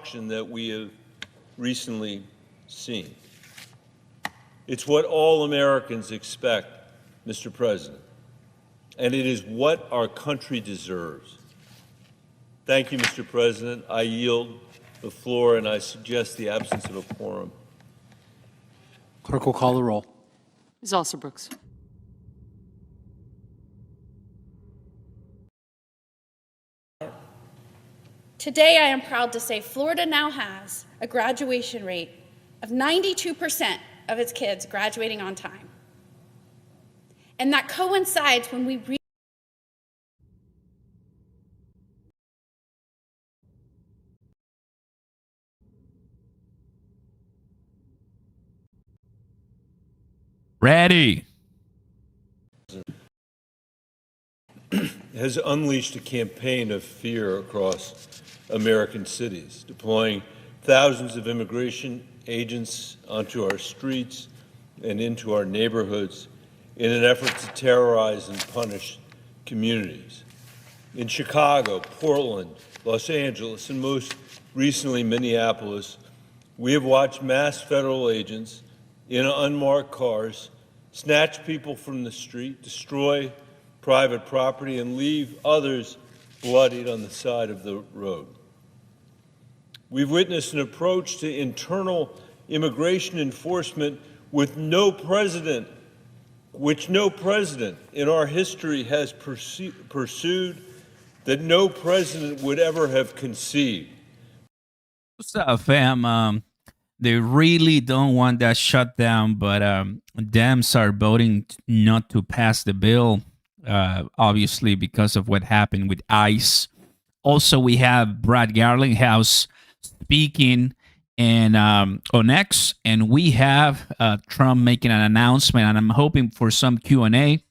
destruction that we have recently seen. It's what all Americans expect, Mr. President, and it is what our country deserves. Thank you, Mr. President. I yield the floor, and I suggest the absence of a quorum. Clerk will call the roll. Ms. Alsobrooks. Today, I am proud to say Florida now has a graduation rate of 92% of its kids graduating on time. And that coincides when we Ready. Has unleashed a campaign of fear across American cities, deploying thousands of immigration agents onto our streets and into our neighborhoods in an effort to terrorize and punish communities. In Chicago, Portland, Los Angeles, and most recently Minneapolis, we have watched mass federal agents in unmarked cars snatch people from the street, destroy private property, and leave others bloodied on the side of the road. We've witnessed an approach to internal immigration enforcement which no president in our history has pursued, that no president would ever have conceived. What's up, fam? They really don't want that shutdown, but Dems are voting not to pass the bill, obviously because of what happened with ICE. Also, we have Brad Garlinghouse speaking and on X, and we have Trump making an announcement, and I'm hoping for some Q&A.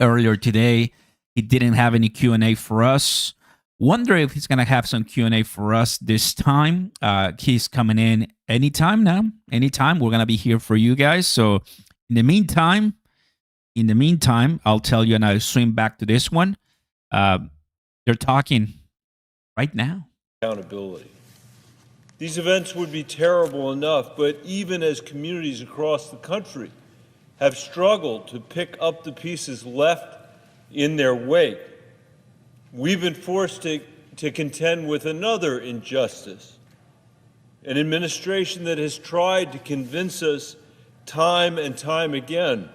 Earlier today, he didn't have any Q&A for us. Wonder if he's going to have some Q&A for us this time. He's coming in anytime now. Anytime. We're going to be here for you guys. So in the meantime, I'll tell you, and I'll swing back to this one. They're talking right now. Accountability. These events would be terrible enough, but even as communities across the country have struggled to pick up the pieces left in their wake, we've been forced to contend with another injustice, an administration that has tried to convince us time and time again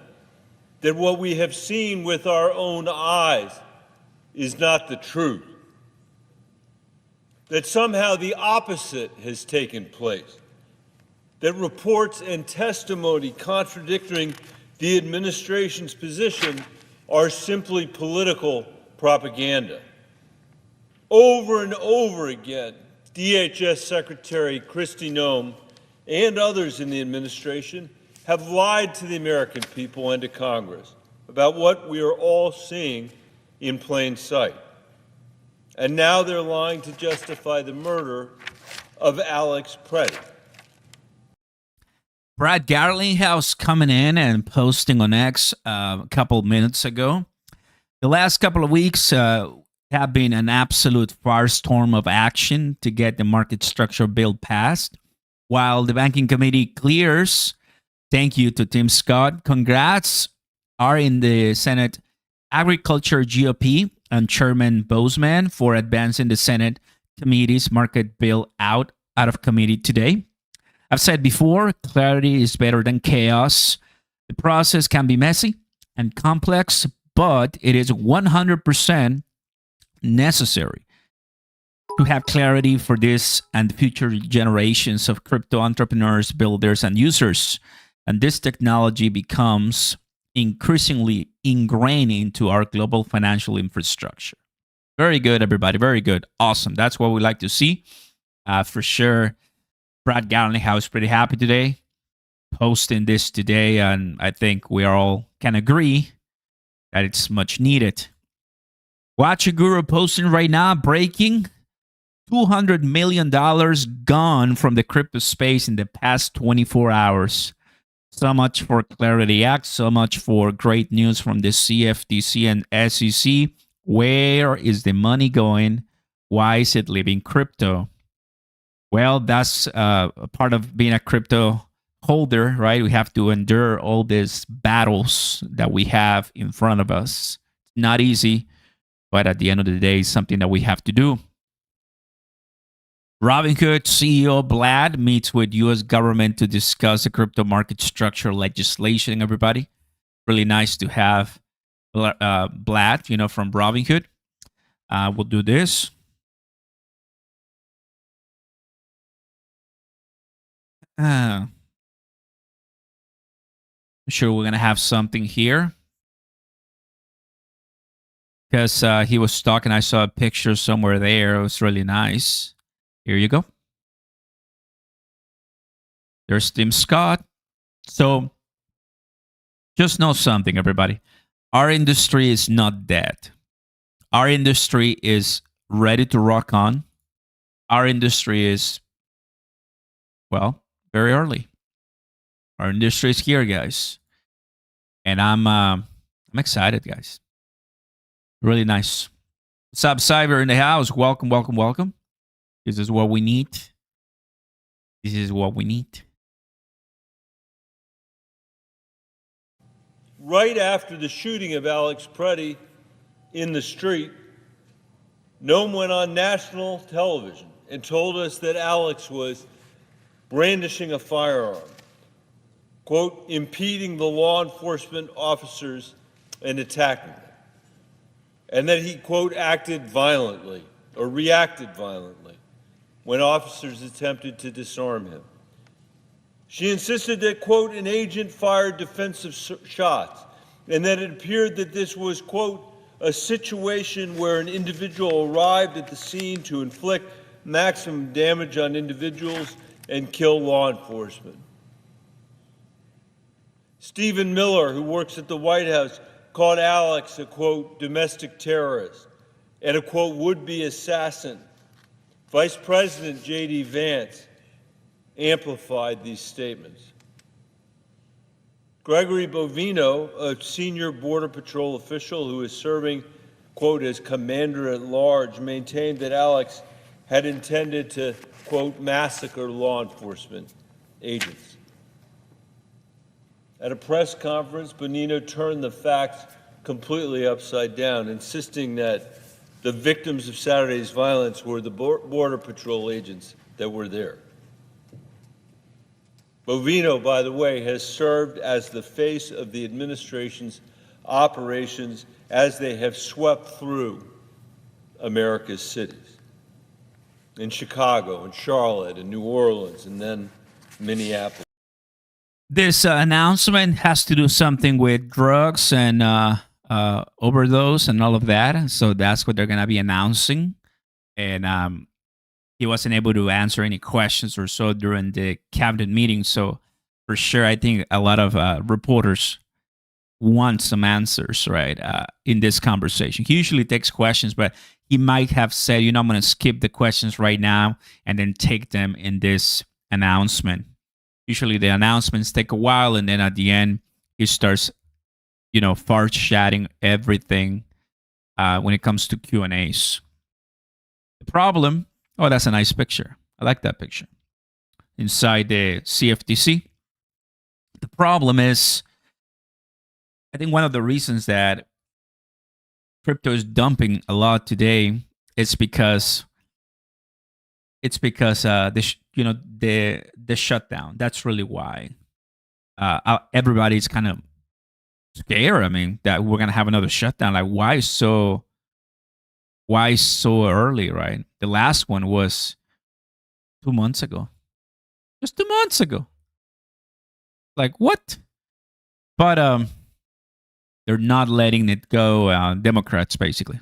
that what we have seen with our own eyes is not the truth, that somehow the opposite has taken place, that reports and testimony contradicting the administration's position are simply political propaganda. Over and over again, DHS Secretary Kristi Noem and others in the administration have lied to the American people and to Congress about what we are all seeing in plain sight. And now they're lying to justify the murder of Alex Preddy. Brad Garlinghouse coming in and posting on X a couple minutes ago. The last couple of weeks have been an absolute firestorm of action to get the market structure bill passed. While the banking committee clears, thank you to Tim Scott, congrats, are in the Senate Agriculture GOP and Chairman Bozeman for advancing the Senate committee's market bill out of committee today. I've said before, clarity is better than chaos. The process can be messy and complex, but it is 100% necessary to have clarity for this and future generations of crypto entrepreneurs, builders, and users. And this technology becomes increasingly ingrained into our global financial infrastructure. Very good, everybody. Very good. Awesome. That's what we like to see. For sure, Brad Garlinghouse pretty happy today, posting this today, and I think we all can agree that it's much needed. Watch a Guru posting right now, breaking $200 million gone from the crypto space in the past 24 hours. So much for Clarity Act, so much for great news from the CFTC and SEC. Where is the money going? Why is it leaving crypto? Well, that's a part of being a crypto holder, right? We have to endure all these battles that we have in front of us. Not easy, but at the end of the day, it's something that we have to do. Robinhood CEO Vlad meets with U.S. government to discuss the crypto market structure legislation. Everybody, really nice to have Vlad, from Robinhood. We'll do this. I'm sure we're gonna have something here because he was talking. I saw a picture somewhere there. It was really nice. Here you go. There's Tim Scott. So just know something, everybody. Our industry is not dead. Our industry is ready to rock on. Our industry is, well, very early. Our industry is here, guys. And I'm excited, guys. Really nice. What's up, Cyber in the house? Welcome, welcome, welcome. This is what we need. This is what we need. Right after the shooting of Alex Preddy in the street, Noam went on national television and told us that Alex was brandishing a firearm, quote, impeding the law enforcement officers and attacking them, and that he, quote, acted violently or reacted violently when officers attempted to disarm him. She insisted that, quote, an agent fired defensive shots, and that it appeared that this was, quote, a situation where an individual arrived at the scene to inflict maximum damage on individuals and kill law enforcement. Stephen Miller, who works at the White House, called Alex a, quote, domestic terrorist and a, quote, would-be assassin. Vice President J.D. Vance amplified these statements. Gregory Bovino, a senior Border Patrol official who is serving, quote, as commander-at-large, maintained that Alex had intended to, quote, massacre law enforcement agents. At a press conference, Bonino turned the facts completely upside down, insisting that the victims of Saturday's violence were the Border Patrol agents that were there. Bovino, by the way, has served as the face of the administration's operations as they have swept through America's cities. In Chicago, and Charlotte, and New Orleans, and then Minneapolis. This announcement has to do something with drugs and overdose and all of that. So that's what they're going to be announcing. And he wasn't able to answer any questions or so during the cabinet meeting. So for sure, I think a lot of reporters want some answers, right, in this conversation. He usually takes questions, but he might have said, I'm going to skip the questions right now and then take them in this announcement. Usually the announcements take a while, and then at the end, he starts, fart chatting everything when it comes to Q&As. The problem, that's a nice picture. I like that picture. Inside the CFTC. The problem is, I think one of the reasons that crypto is dumping a lot today is because the shutdown. That's really why everybody's kind of scared. I mean, that we're gonna have another shutdown. Like, why so early? Right? The last one was 2 months ago. Just 2 months ago. Like, what? But they're not letting it go. Democrats, basically.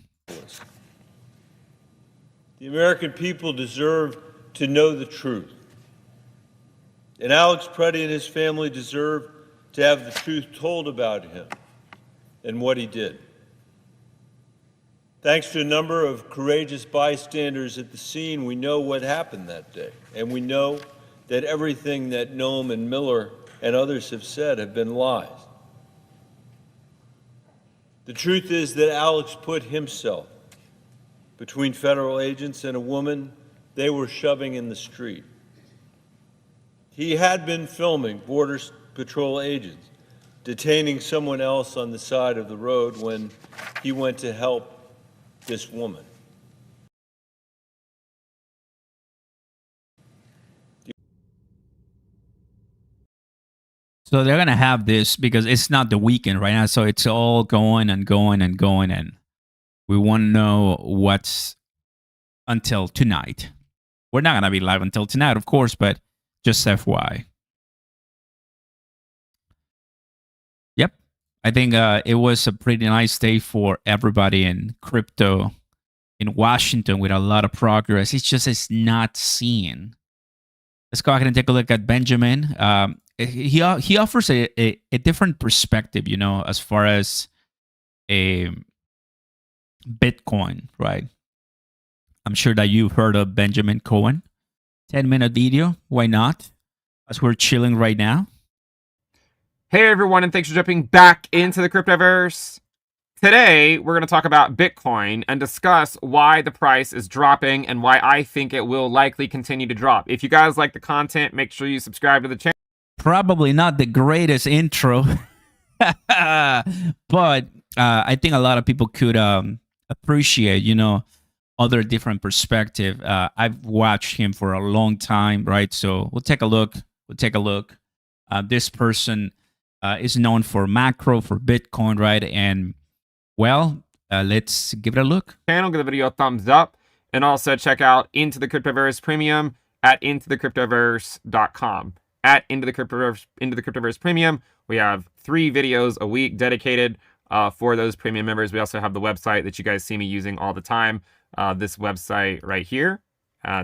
The American people deserve to know the truth. And Alex Preddy and his family deserve to have the truth told about him and what he did. Thanks to a number of courageous bystanders at the scene, we know what happened that day. And we know that everything that Noam and Miller and others have said have been lies. The truth is that Alex put himself between federal agents and a woman they were shoving in the street. He had been filming Border Patrol agents detaining someone else on the side of the road when he went to help this woman. So they're gonna have this because it's not the weekend right now, so it's all going and going and going, and we won't know what's until tonight. We're not gonna be live until tonight, of course, but just FYI. Yep, I think it was a pretty nice day for everybody in crypto in Washington with a lot of progress. It's not seen. Let's go ahead and take a look at Benjamin. He offers a different perspective, you know, as far as a Bitcoin, right? I'm sure that you've heard of Benjamin Cohen. 10-minute video, why not? As we're chilling right now. Hey everyone, and thanks for jumping back into the cryptoverse. Today, we're going to talk about Bitcoin and discuss why the price is dropping and why I think it will likely continue to drop. If you guys like the content, make sure you subscribe to the channel. Probably not the greatest intro, but I think a lot of people could appreciate, you know, other different perspective. I've watched him for a long time, right? So we'll take a look. This person is known for macro, for Bitcoin, right? And well, let's give it a look. Give the video a thumbs up, and also check out Into the Cryptoverse Premium at intothecryptoverse.com. At Into the Cryptoverse Premium, we have 3 videos a week dedicated for those premium members. We also have the website that you guys see me using all the time. This website right here.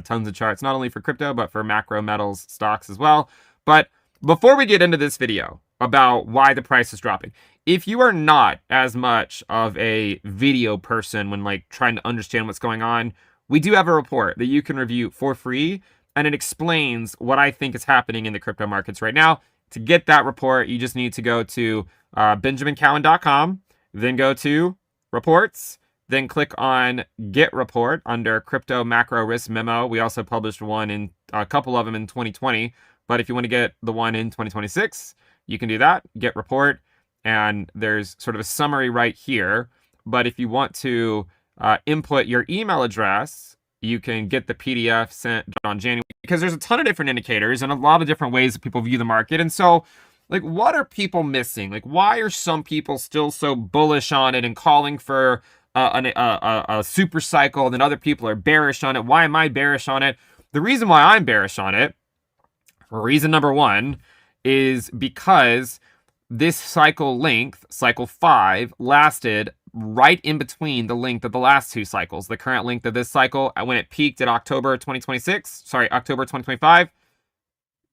Tons of charts, not only for crypto, but for macro metals stocks as well. But before we get into this video about why the price is dropping, if you are not as much of a video person when like trying to understand what's going on, we do have a report that you can review for free, and it explains what I think is happening in the crypto markets right now. To get that report, you just need to go to benjamincowan.com, then go to reports, then click on Get Report under Crypto Macro Risk Memo. We also published one in a couple of them in 2020, but if you want to get the one in 2026, you can do that. Get Report, and there's sort of a summary right here. But if you want to input your email address, you can get the PDF sent on January, because there's a ton of different indicators and a lot of different ways that people view the market. And so, like, what are people missing? Like, why are some people still so bullish on it and calling for a super cycle, and then other people are bearish on it? Why am I bearish on it? The reason why I'm bearish on it, reason number 1, is because this cycle length, cycle 5, lasted right in between the length of the last 2 cycles. The current length of this cycle, when it peaked at October 2025,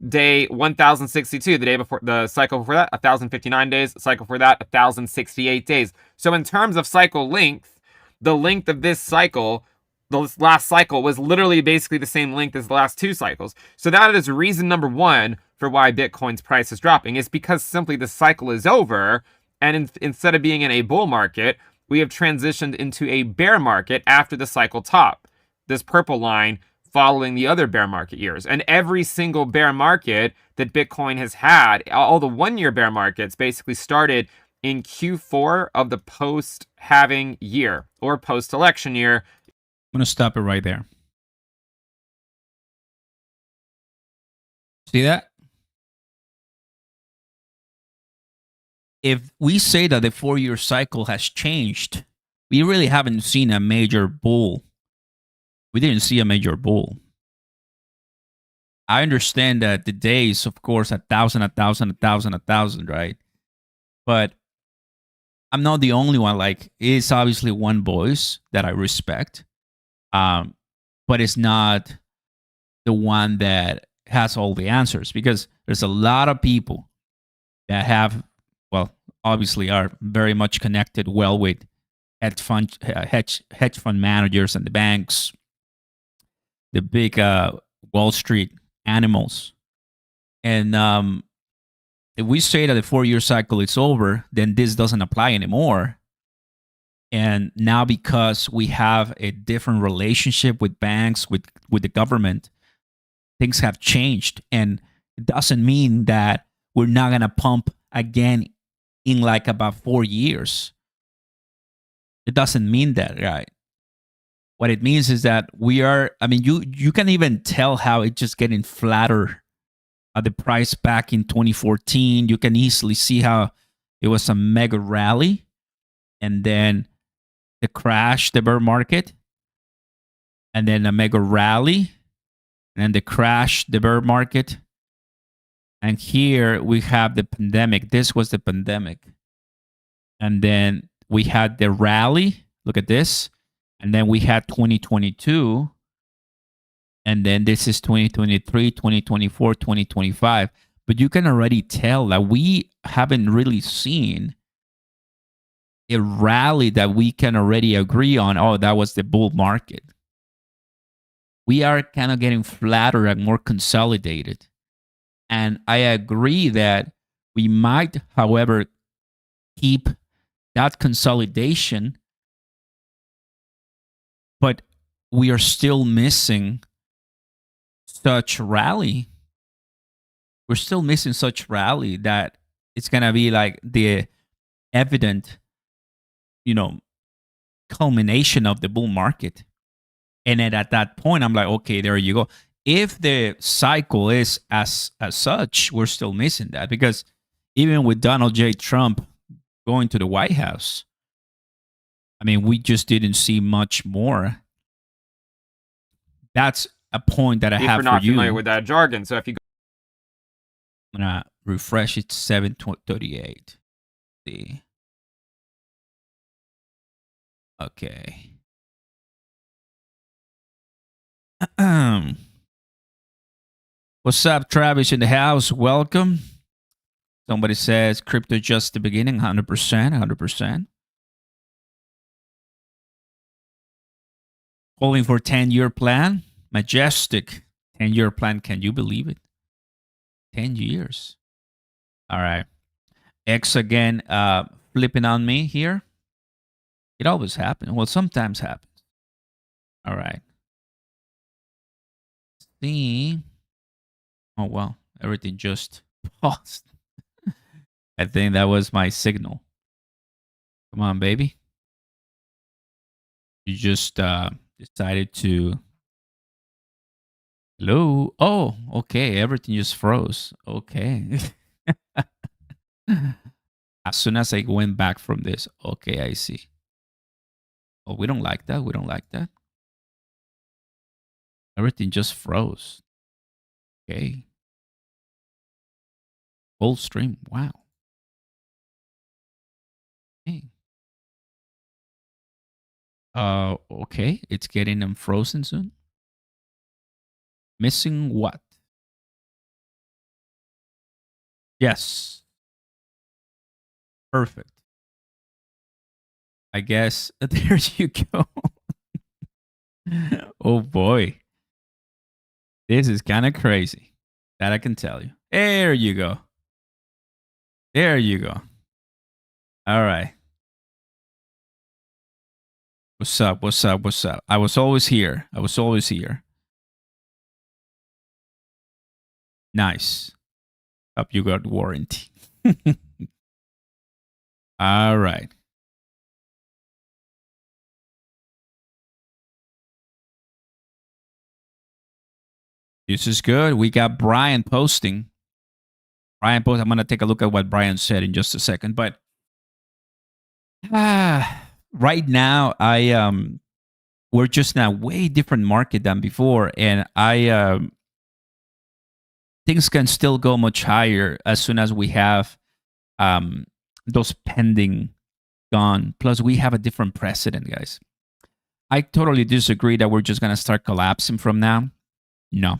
day 1062. The day before, the cycle before that, 1059 days. The cycle before that, 1068 days. So in terms of cycle length, the length of this cycle, the last cycle, was literally basically the same length as the last 2 cycles. So that is reason number 1 for why Bitcoin's price is dropping. Is because simply the cycle is over, and instead of being in a bull market, we have transitioned into a bear market after the cycle top. This purple line following the other bear market years. And every single bear market that Bitcoin has had, all the 1-year bear markets, basically started in Q4 of the post-halving year or post-election year. I'm going to stop it right there. See that? If we say that the 4-year cycle has changed, we really haven't seen a major bull. We didn't see a major bull. I understand that the days, of course, 1,000, 1,000, 1,000, 1,000, right? But I'm not the only one. Like, it's obviously one voice that I respect, but it's not the one that has all the answers, because there's a lot of people that have, well, obviously are very much connected well with hedge fund managers and the banks, the big Wall Street animals. And if we say that the 4-year cycle is over, then this doesn't apply anymore. And now because we have a different relationship with banks, with the government, things have changed. And it doesn't mean that we're not going to pump again in like about 4 years. It doesn't mean that, right? What it means is that we are, I mean, you can even tell how it's just getting flatter at the price back in 2014. You can easily see how it was a mega rally, and then the crash, the bear market, and then a mega rally, and then the crash, the bear market. And here we have the pandemic. This was the pandemic. And then we had the rally. Look at this. And then we had 2022. And then this is 2023, 2024, 2025. But you can already tell that we haven't really seen a rally that we can already agree on. Oh, that was the bull market. We are kind of getting flatter and more consolidated. And I agree that we might, however, keep that consolidation, but we are still missing such rally. We're still missing such rally that it's going to be like the evident, culmination of the bull market. And then at that point, I'm like, okay, there you go. If the cycle is as such, we're still missing that, because even with Donald J. Trump going to the White House, I mean, we just didn't see much more. That's a point that I If have you're not for you. familiar with that jargon, so if you I'm gonna refresh it. 7:38. See. Okay. What's up, Travis in the house? Welcome. Somebody says crypto just the beginning. 100%. 100%. Calling for 10-year plan. Majestic 10-year plan. Can you believe it? 10 years. All right. X again flipping on me here. It always happens. Well, sometimes happens. All right. See. Oh, well. Everything just paused. I think that was my signal. Come on, baby. You just decided to... Hello? Oh, okay. Everything just froze. Okay. As soon as I went back from this, okay, I see. Oh, we don't like that. We don't like that. Everything just froze. Okay. Full stream. Wow. Hey. Okay. It's getting unfrozen soon. Missing what? Yes. Perfect. I guess there you go. Oh boy. This is kind of crazy. That I can tell you. There you go. There you go. All right. What's up? What's up? What's up? I was always here. I was always here. Nice. Hope you got warranty. All right. This is good. We got Brian posting. I'm going to take a look at what Brian said in just a second. But right now, we're just in a way different market than before, and things can still go much higher as soon as we have those pending gone. Plus, we have a different precedent, guys. I totally disagree that we're just going to start collapsing from now. No.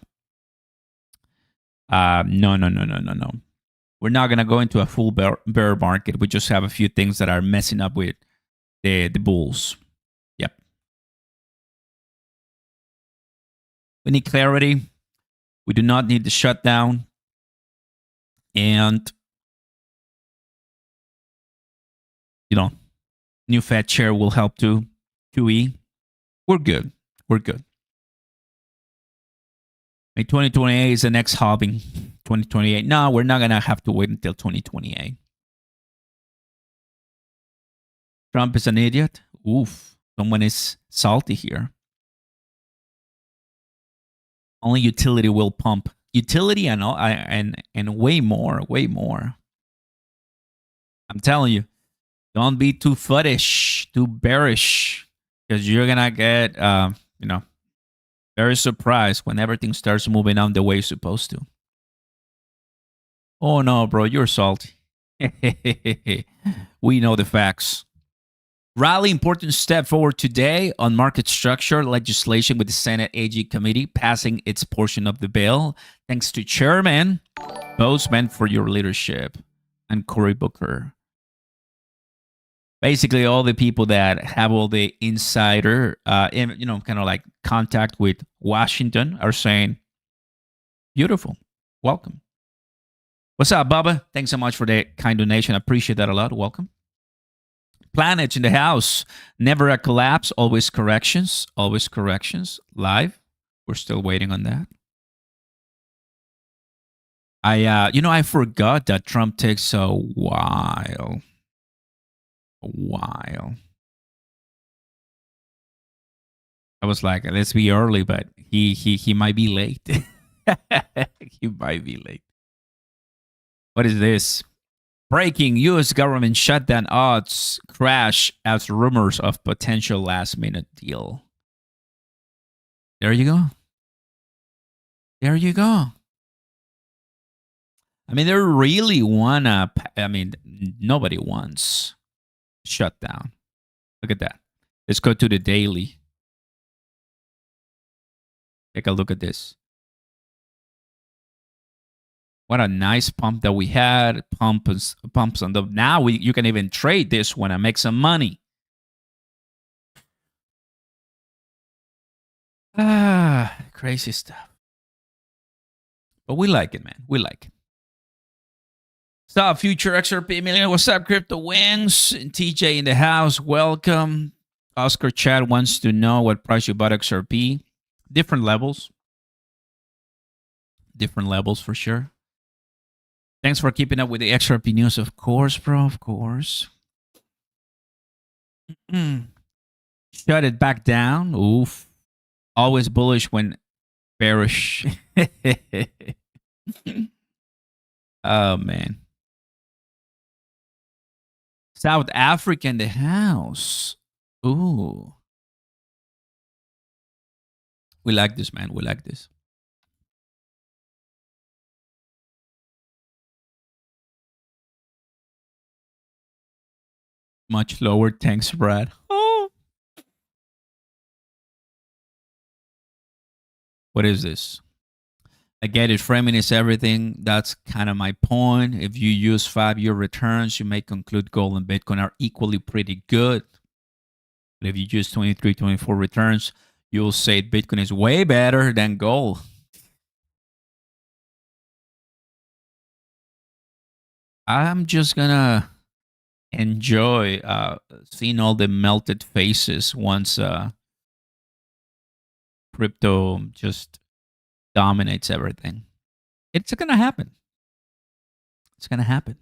No. We're not going to go into a full bear market. We just have a few things that are messing up with the bulls. Yep. We need clarity. We do not need the shutdown. And, New Fed chair will help too. QE. We're good. We're good. May 2028 is the next halving. 2028. No, we're not going to have to wait until 2028. Trump is an idiot. Oof. Someone is salty here. Only utility will pump. Utility and way more. Way more. I'm telling you. Don't be too fuddish, too bearish. Because you're going to get, very surprised when everything starts moving on the way it's supposed to. Oh no, bro, you're salty. We know the facts. Rally, important step forward today on market structure legislation with the Senate AG committee passing its portion of the bill. Thanks to Chairman Bozeman for your leadership and Cory Booker. Basically, all the people that have all the insider, kind of like contact with Washington are saying, beautiful, welcome. What's up, Bubba? Thanks so much for the kind donation. I appreciate that a lot. Welcome. Planets in the house. Never a collapse. Always corrections. Always corrections. Live. We're still waiting on that. I forgot that Trump takes a while. I was like, let's be early, but he might be late. He might be late. What is this? Breaking: U.S. government shutdown odds crash as rumors of potential last-minute deal. There you go. There you go. I mean, they really wanna. Nobody wants shutdown. Look at that. Let's go to the daily. Take a look at this. What a nice pump that we had. Pumps on the. Now you can even trade this one and make some money. Crazy stuff. But we like it, man. We like it. Stop future XRP million. What's up, Crypto Wings? TJ in the house. Welcome. Oscar Chad wants to know what price you bought XRP. Different levels. Different levels for sure. Thanks for keeping up with the XRP news. Of course, bro. Of course. Shut it back down. Oof. Always bullish when bearish. Oh, man. South Africa in the house. Ooh. We like this, man. We like this. Much lower. Thanks, Brad. Oh. What is this? I get it. Framing is everything. That's kind of my point. If you use 5-year returns, you may conclude gold and Bitcoin are equally pretty good. But if you use 23, 24 returns, you'll say Bitcoin is way better than gold. I'm just going to enjoy seeing all the melted faces once crypto just dominates everything. It's going to happen. It's going to happen.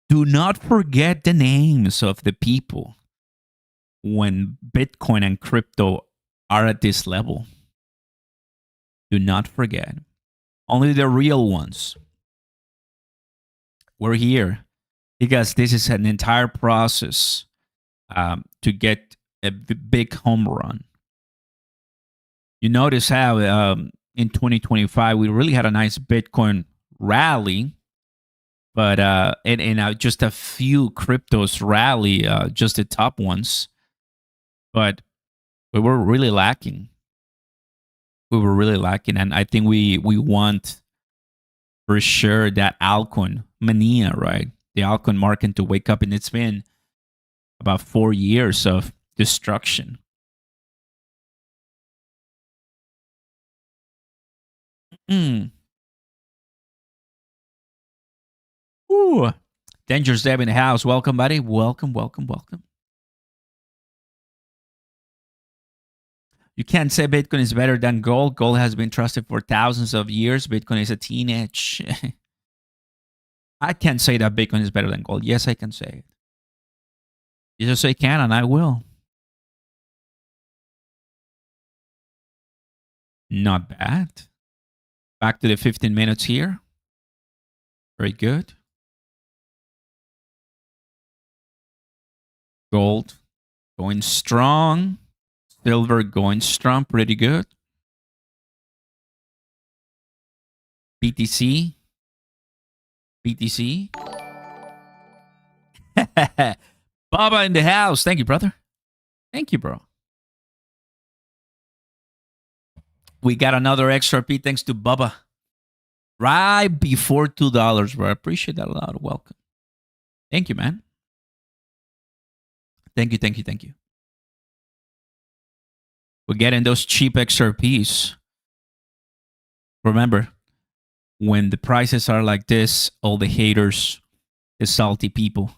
Do not forget the names of the people when Bitcoin and crypto are at this level. Do not forget. Only the real ones. We're here because this is an entire process to get a big home run. You notice how in 2025 we really had a nice Bitcoin rally, but and just a few cryptos rally, just the top ones. But we were really lacking. We were really lacking, and I think we want for sure that altcoin mania, right? The altcoin market to wake up, and it's been about 4 years of destruction. Ooh. Ooh. Dangerous Deb in the house. Welcome, buddy. Welcome, welcome, welcome. You can't say Bitcoin is better than gold. Gold has been trusted for thousands of years. Bitcoin is a teenage. I can't say that Bitcoin is better than gold. Yes, I can say it. Yes, I can, and I will. Not bad. Back to the 15 minutes here. Very good. Gold going strong. Silver going strong. Pretty good. BTC. BTC. Baba in the house. Thank you, brother. Thank you, bro. We got another XRP thanks to Bubba. Right before $2, bro. I appreciate that a lot. Welcome. Thank you, man. Thank you, thank you, thank you. We're getting those cheap XRPs. Remember, when the prices are like this, all the haters, the salty people,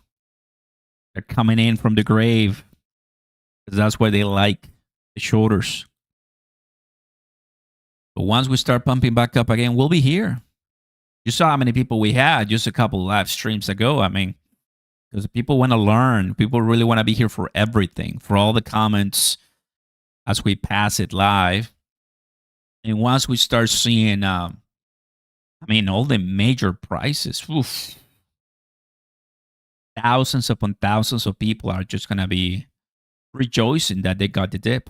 they're coming in from the grave. Because that's why they like the shorters. But once we start pumping back up again, we'll be here. You saw how many people we had just a couple live streams ago. I mean, because people want to learn. People really want to be here for everything, for all the comments as we pass it live. And once we start seeing, all the major prices, oof, thousands upon thousands of people are just going to be rejoicing that they got the dip.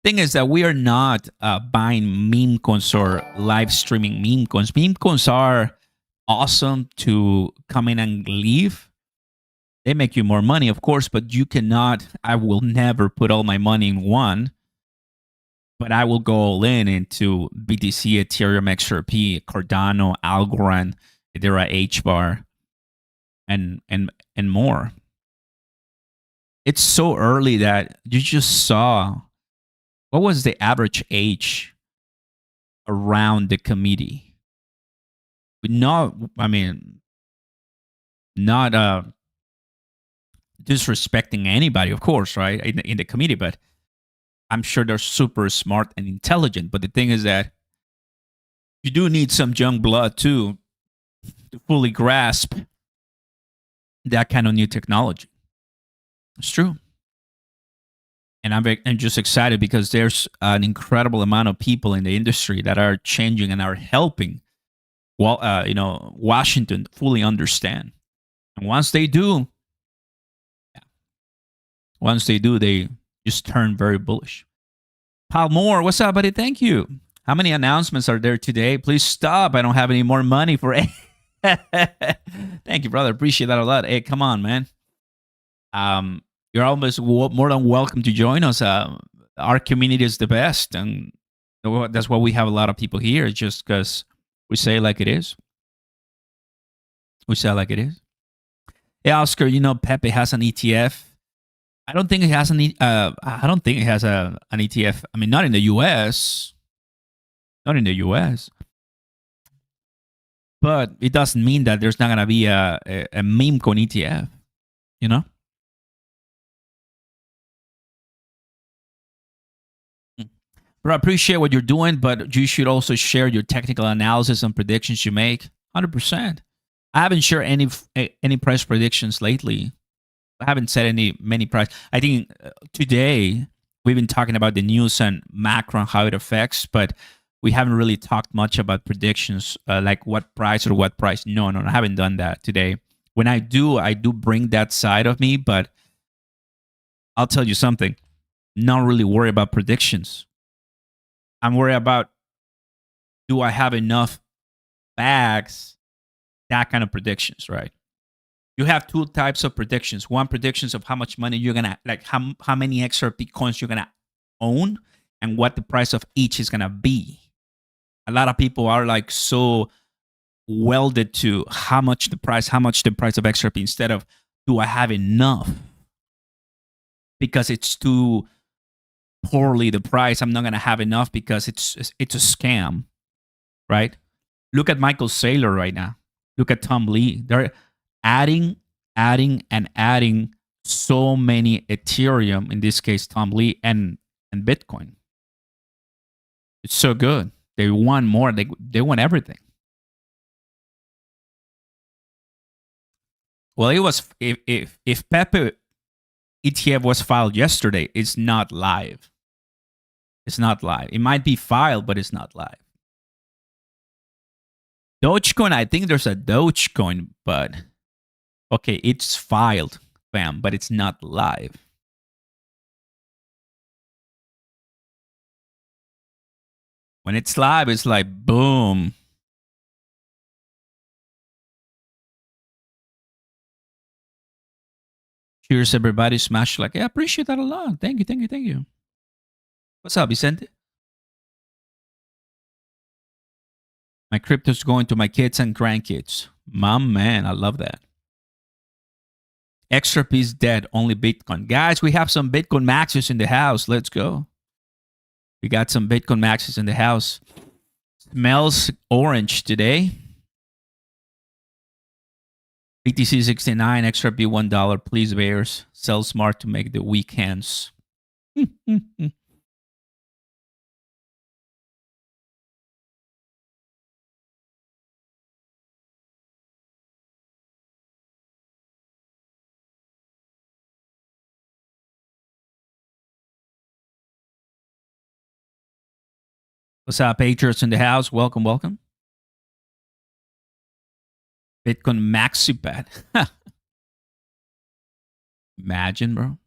Thing is that we are not buying meme coins or live streaming meme coins. Meme coins are awesome to come in and leave. They make you more money, of course, but you cannot. I will never put all my money in one, but I will go all in into BTC, Ethereum, XRP, Cardano, Algorand, Hedera HBAR, and more. It's so early that you just saw. What was the average age around the committee? Not disrespecting anybody, of course, right, in the committee, but I'm sure they're super smart and intelligent. But the thing is that you do need some young blood too to fully grasp that kind of new technology. It's true. And I'm just excited because there's an incredible amount of people in the industry that are changing and are helping, Washington fully understand. And once they do, they just turn very bullish. Paul Moore, what's up, buddy? Thank you. How many announcements are there today? Please stop. I don't have any more money for it. Thank you, brother. Appreciate that a lot. Hey, come on, man. You're almost more than welcome to join us. Our community is the best, and that's why we have a lot of people here, just because we say it like it is. We say it like it is. Hey, Oscar, Pepe has an ETF. I don't think it has an ETF. I mean, not in the U.S. Not in the U.S. But it doesn't mean that there's not going to be a meme coin ETF, But I appreciate what you're doing, but you should also share your technical analysis and predictions you make. 100%. I haven't shared any price predictions lately. I haven't said many price. I think today we've been talking about the news and macro and how it affects, but we haven't really talked much about predictions, like what price or what price. No, I haven't done that today. When I do bring that side of me, but I'll tell you something. Not really worry about predictions. I'm worried about, do I have enough bags? That kind of predictions, right? You have two types of predictions. One, predictions of how much money you're going to, like how many XRP coins you're going to own and what the price of each is going to be. A lot of people are like so welded to how much the price of XRP instead of, do I have enough? Because it's too poorly the price, I'm not going to have enough because it's a scam, right? Look at Michael Saylor right now. Look at Tom Lee. They're adding, and adding so many Ethereum, in this case, Tom Lee, and Bitcoin. It's so good. They want more. They want everything. Well, it was if Pepe ETF was filed yesterday, it's not live. It's not live. It might be filed, but it's not live. Dogecoin, I think there's a Dogecoin, but okay, it's filed, fam, but it's not live. When it's live, it's like boom. Cheers, everybody. Smash like, yeah, I appreciate that a lot. Thank you. What's up, Vicente? My crypto's going to my kids and grandkids. My man, I love that. XRP is dead, only Bitcoin. Guys, we have some Bitcoin maxes in the house. Let's go. We got some Bitcoin maxes in the house. Smells orange today. BTC 69, XRP $1. Please, bears. Sell smart to make the weekends. What's up, Patriots in the house? Welcome, welcome. Bitcoin MaxiPad. Imagine, bro.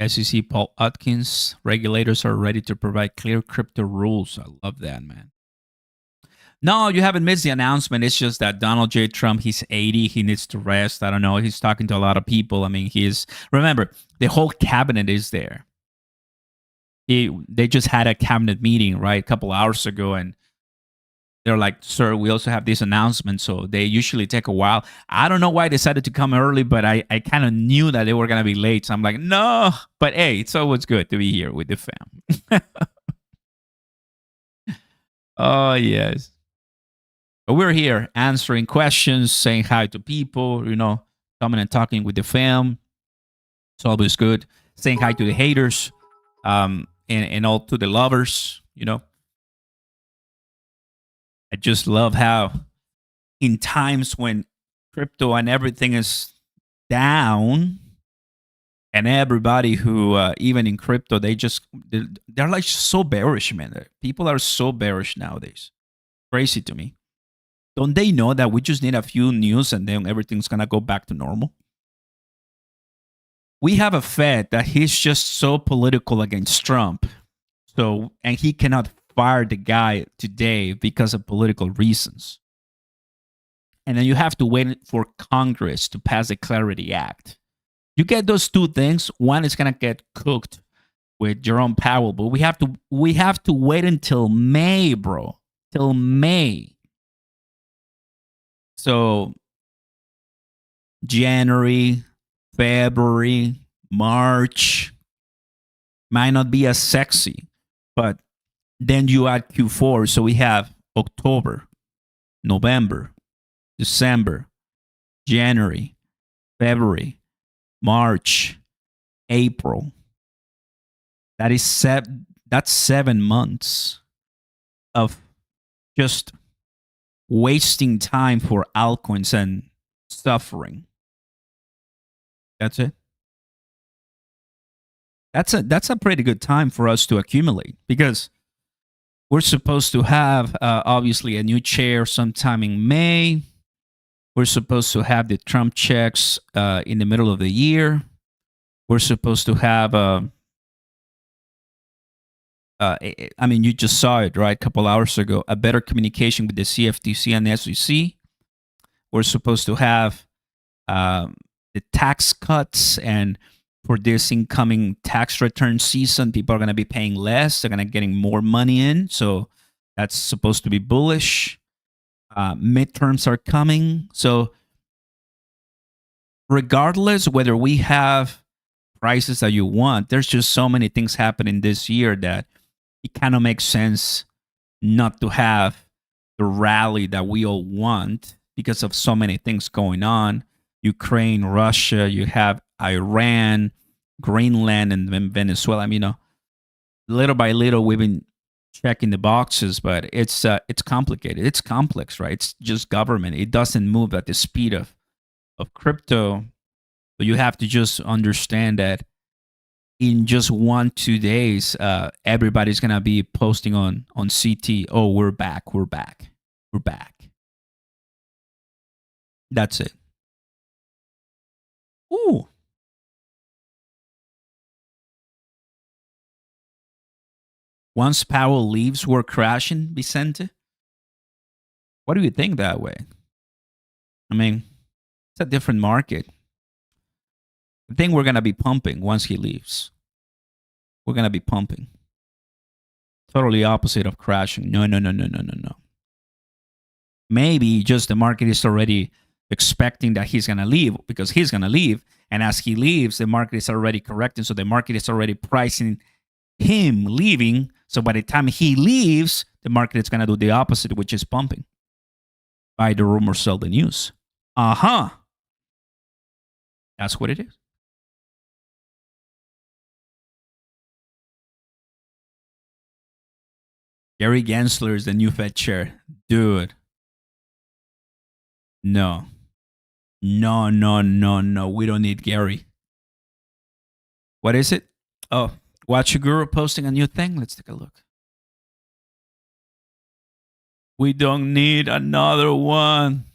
SEC Paul Atkins, regulators are ready to provide clear crypto rules. I love that, man. No, you haven't missed the announcement. It's just that Donald J. Trump, he's 80. He needs to rest. I don't know. He's talking to a lot of people. I mean, remember, the whole cabinet is there. They just had a cabinet meeting, right, a couple hours ago, and they're like, sir, we also have this announcement. So they usually take a while. I don't know why I decided to come early, but I kind of knew that they were going to be late. So I'm like, no. But hey, it's always good to be here with the fam. Oh, yes. But we're here answering questions, saying hi to people, coming and talking with the fam. It's always good. Saying hi to the haters, and all to the lovers, I just love how in times when crypto and everything is down, and everybody who, even in crypto, they're like so bearish, man. People are so bearish nowadays. Crazy to me. Don't they know that we just need a few news and then everything's going to go back to normal? We have a Fed that he's just so political against Trump. And he cannot fire the guy today because of political reasons. And then you have to wait for Congress to pass the Clarity Act. You get those two things, one is going to get cooked with Jerome Powell, but we have to wait until May, bro. Till May. So January, February, March might not be as sexy, but then you add Q4, so we have October, November, December, January, February, March, April. That's 7 months of just wasting time for altcoins and suffering. That's it. That's a pretty good time for us to accumulate, because we're supposed to have obviously a new chair sometime in May. We're supposed to have the Trump checks in the middle of the year. We're supposed to have I mean, you just saw it, right? A couple hours ago, a better communication with the CFTC and the SEC. We're supposed to have the tax cuts, and for this incoming tax return season, people are going to be paying less. They're going to getting more money in, so that's supposed to be bullish. Midterms are coming. So regardless whether we have prices that you want, there's just so many things happening this year that it kind of makes sense not to have the rally that we all want because of so many things going on. Ukraine, Russia, you have Iran, Greenland, and Venezuela. I mean, little by little, we've been checking the boxes, but it's complicated. It's complex, right? It's just government. It doesn't move at the speed of crypto. So you have to just understand that in just 1-2 days, everybody's gonna be posting on CT. Oh, we're back. We're back. We're back. That's it. Ooh. Once Powell leaves, we're crashing, Vicente. What do you think that way? I mean, it's a different market. I think we're gonna be pumping once he leaves. We're gonna be pumping. Totally opposite of crashing. No. Maybe just the market is already expecting that he's gonna leave because he's gonna leave, and as he leaves, the market is already correcting. So the market is already pricing him leaving. So by the time he leaves, the market is gonna do the opposite, which is pumping. Buy the rumor, sell the news. That's what it is. Gary Gensler is the new Fed chair. Dude. No. We don't need Gary. What is it? Oh, Watch Your Guru posting a new thing. Let's take a look. We don't need another one.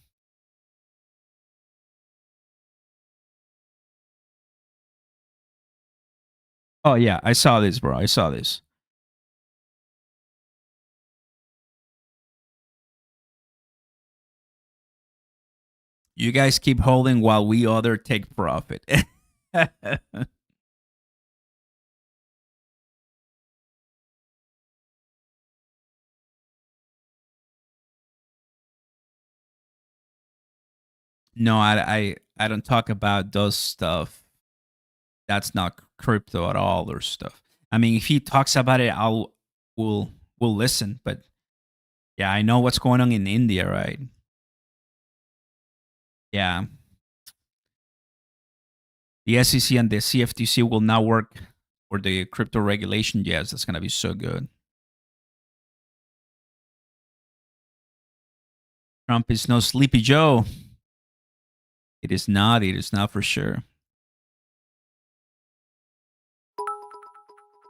Oh, yeah. I saw this, bro. I saw this. You guys keep holding while we other take profit. No, I don't talk about those stuff. That's not crypto at all or stuff. I mean, if he talks about it, we'll listen. But yeah, I know what's going on in India, right? Yeah. The SEC and the CFTC will now work for the crypto regulation. Yes, that's gonna be so good. Trump is no Sleepy Joe. It is not. It is not for sure.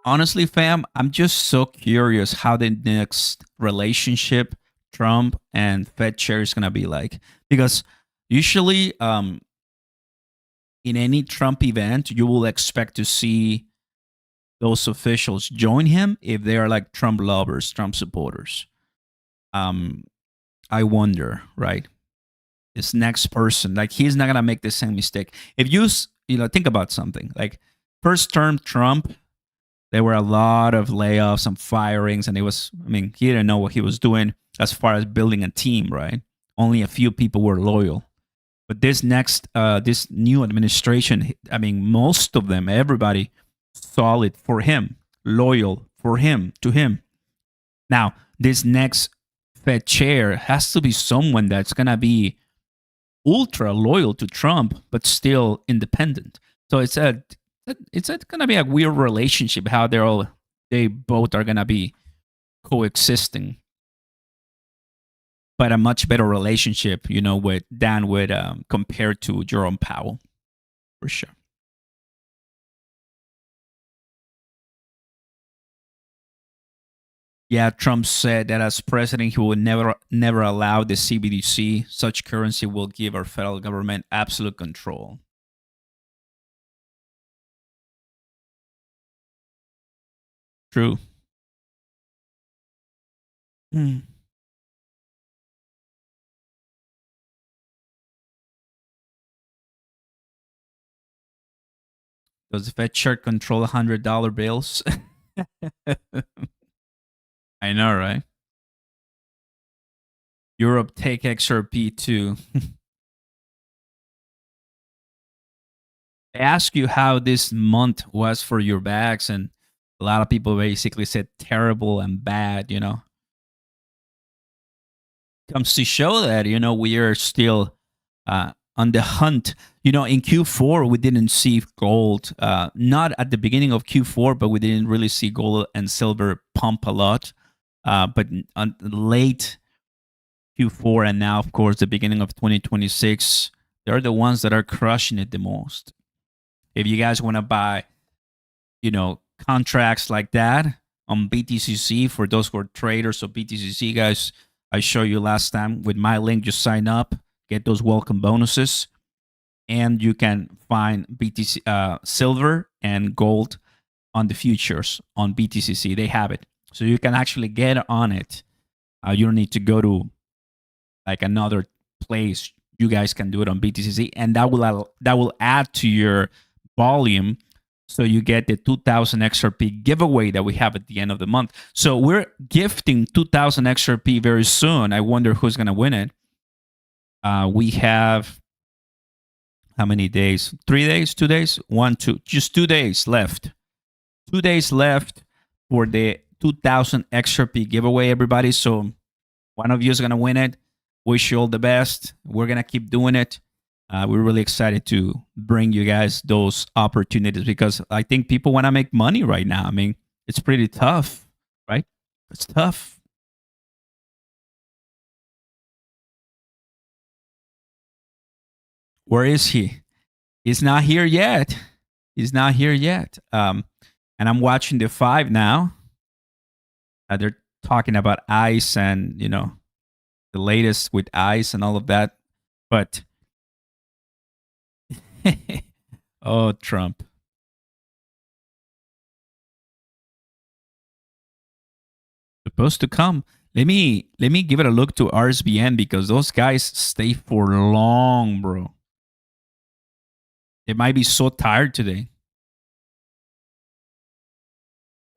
Honestly, fam, I'm just so curious how the next relationship Trump and Fed chair is gonna be like. Because usually, in any Trump event, you will expect to see those officials join him if they are like Trump lovers, Trump supporters. I wonder, right? This next person, like he's not gonna make the same mistake. If you think about something like first term Trump, there were a lot of layoffs and firings, and he didn't know what he was doing as far as building a team, right? Only a few people were loyal. But this new administration, most of them, everybody solid for him, loyal for him, to him. Now, this next Fed chair has to be someone that's gonna be ultra loyal to Trump, but still independent. So it's gonna be a weird relationship how they both are gonna be coexisting, but a much better relationship, with compared to Jerome Powell, for sure. Yeah, Trump said that as president, he would never allow the CBDC. Such currency will give our federal government absolute control. True. Does the Fed chair control $100 bills? I know, right? Europe take XRP too. I asked you how this month was for your bags, and a lot of people basically said terrible and bad, Comes to show that, we are still on the hunt. In Q4, we didn't see gold, not at the beginning of Q4, but we didn't really see gold and silver pump a lot. But on late Q4 and now, of course, the beginning of 2026, they're the ones that are crushing it the most. If you guys want to buy, contracts like that on BTCC, for those who are traders of BTCC, guys, I showed you last time with my link. Just sign up, get those welcome bonuses, and you can find BTC silver and gold on the futures on BTCC. They have it, so you can actually get on it. You don't need to go to like another place. You guys can do it on BTCC, and that will add to your volume, so you get the 2,000 XRP giveaway that we have at the end of the month. So we're gifting 2,000 XRP very soon. I wonder who's going to win it. We have how many days? 3 days? 2 days? 1, 2. Just 2 days left. 2 days left for the 2,000 XRP giveaway, everybody. So one of you is going to win it. Wish you all the best. We're going to keep doing it. We're really excited to bring you guys those opportunities, because I think people want to make money right now. I mean, it's pretty tough, right? It's tough. Where is he? He's not here yet. He's not here yet. And I'm watching the 5 now. They're talking about ICE and, the latest with ICE and all of that. But oh, Trump. Supposed to come. Let me give it a look to RSBN, because those guys stay for long, bro. They might be so tired today.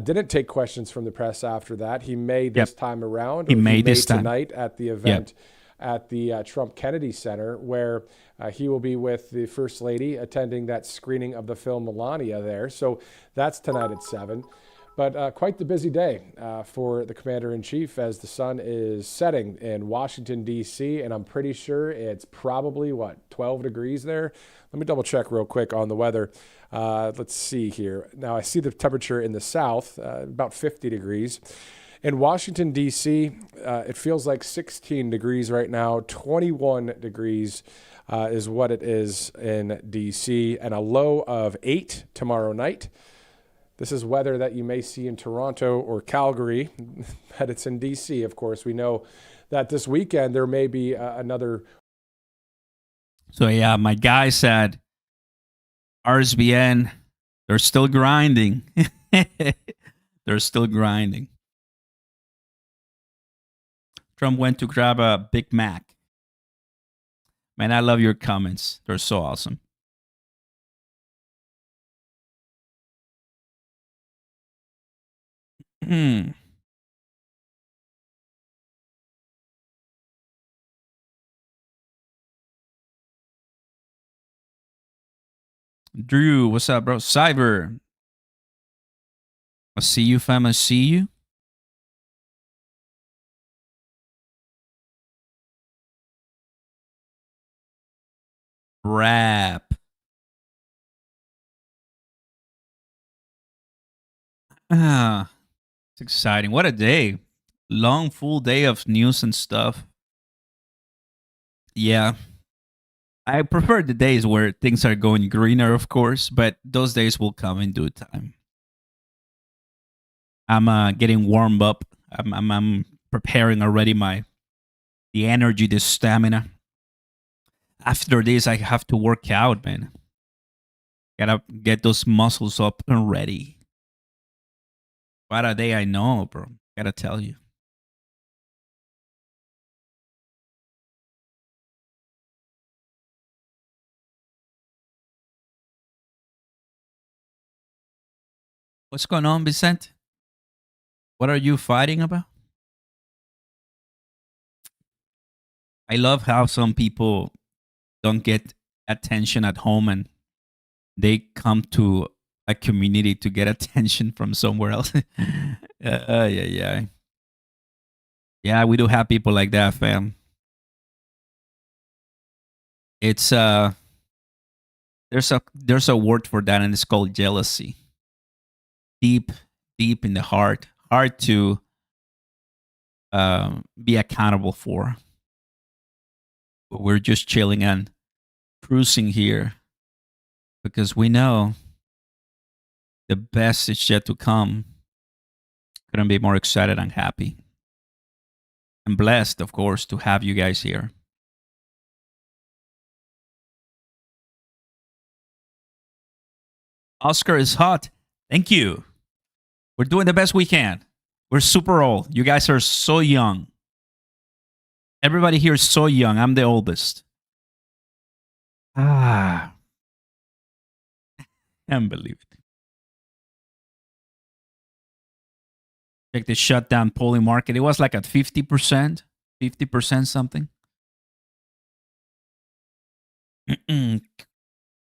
Didn't take questions from the press after that. He may this time around. He may this time. Tonight at the event at the Trump Kennedy Center, where he will be with the First Lady attending that screening of the film Melania there. So that's tonight at 7. But quite the busy day for the Commander-in-Chief, as the sun is setting in Washington, D.C., and I'm pretty sure it's probably, 12 degrees there? Let me double check real quick on the weather. Let's see here. Now, I see the temperature in the south, about 50 degrees. In Washington, D.C., it feels like 16 degrees right now. 21 degrees is what it is in D.C., and a low of 8 tomorrow night. This is weather that you may see in Toronto or Calgary, but it's in D.C., of course. We know that this weekend there may be another. So, yeah, my guy said RSBN, they're still grinding. They're still grinding. Trump went to grab a Big Mac. Man, I love your comments. They're so awesome. Drew, what's up, bro? Cyber. I see you, fam. I see you. Rap. It's exciting. What a day. Long, full day of news and stuff. Yeah. I prefer the days where things are going greener, of course, but those days will come in due time. I'm getting warmed up. I'm preparing already the energy, the stamina. After this, I have to work out, man. Gotta get those muscles up and ready. What a day I know, bro. Gotta tell you. What's going on, Vicente? What are you fighting about? I love how some people don't get attention at home and they come to a community to get attention from somewhere else. Yeah. Yeah, we do have people like that, fam. It's there's a word for that, and it's called jealousy. Deep, deep in the heart, hard to be accountable for. But we're just chilling and cruising here because we know the best is yet to come. Couldn't be more excited and happy. I'm blessed, of course, to have you guys here. Oscar is hot. Thank you. We're doing the best we can. We're super old. You guys are so young. Everybody here is so young. I'm the oldest. Can't believe it. Check the shutdown polling market. It was like at 50%, 50% something.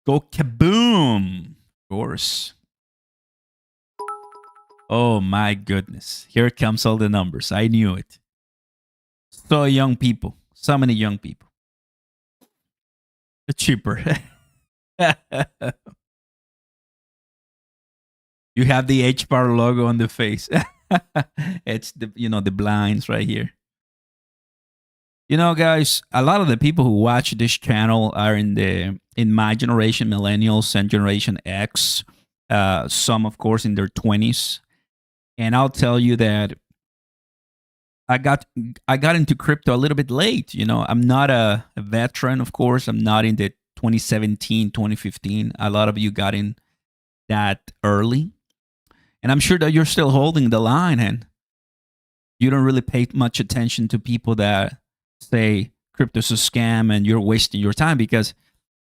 Go kaboom. Of course. Oh my goodness. Here comes all the numbers. I knew it. So young people. So many young people. The cheaper. You have the H-Bar logo on the face. It's the the blinds right here. Guys, a lot of the people who watch this channel are in my generation, millennials and Generation X. Some, of course, in their 20s. And I'll tell you that I got into crypto a little bit late. I'm not a veteran, of course. I'm not in the 2017, 2015. A lot of you got in that early. And I'm sure that you're still holding the line and you don't really pay much attention to people that say crypto's a scam and you're wasting your time, because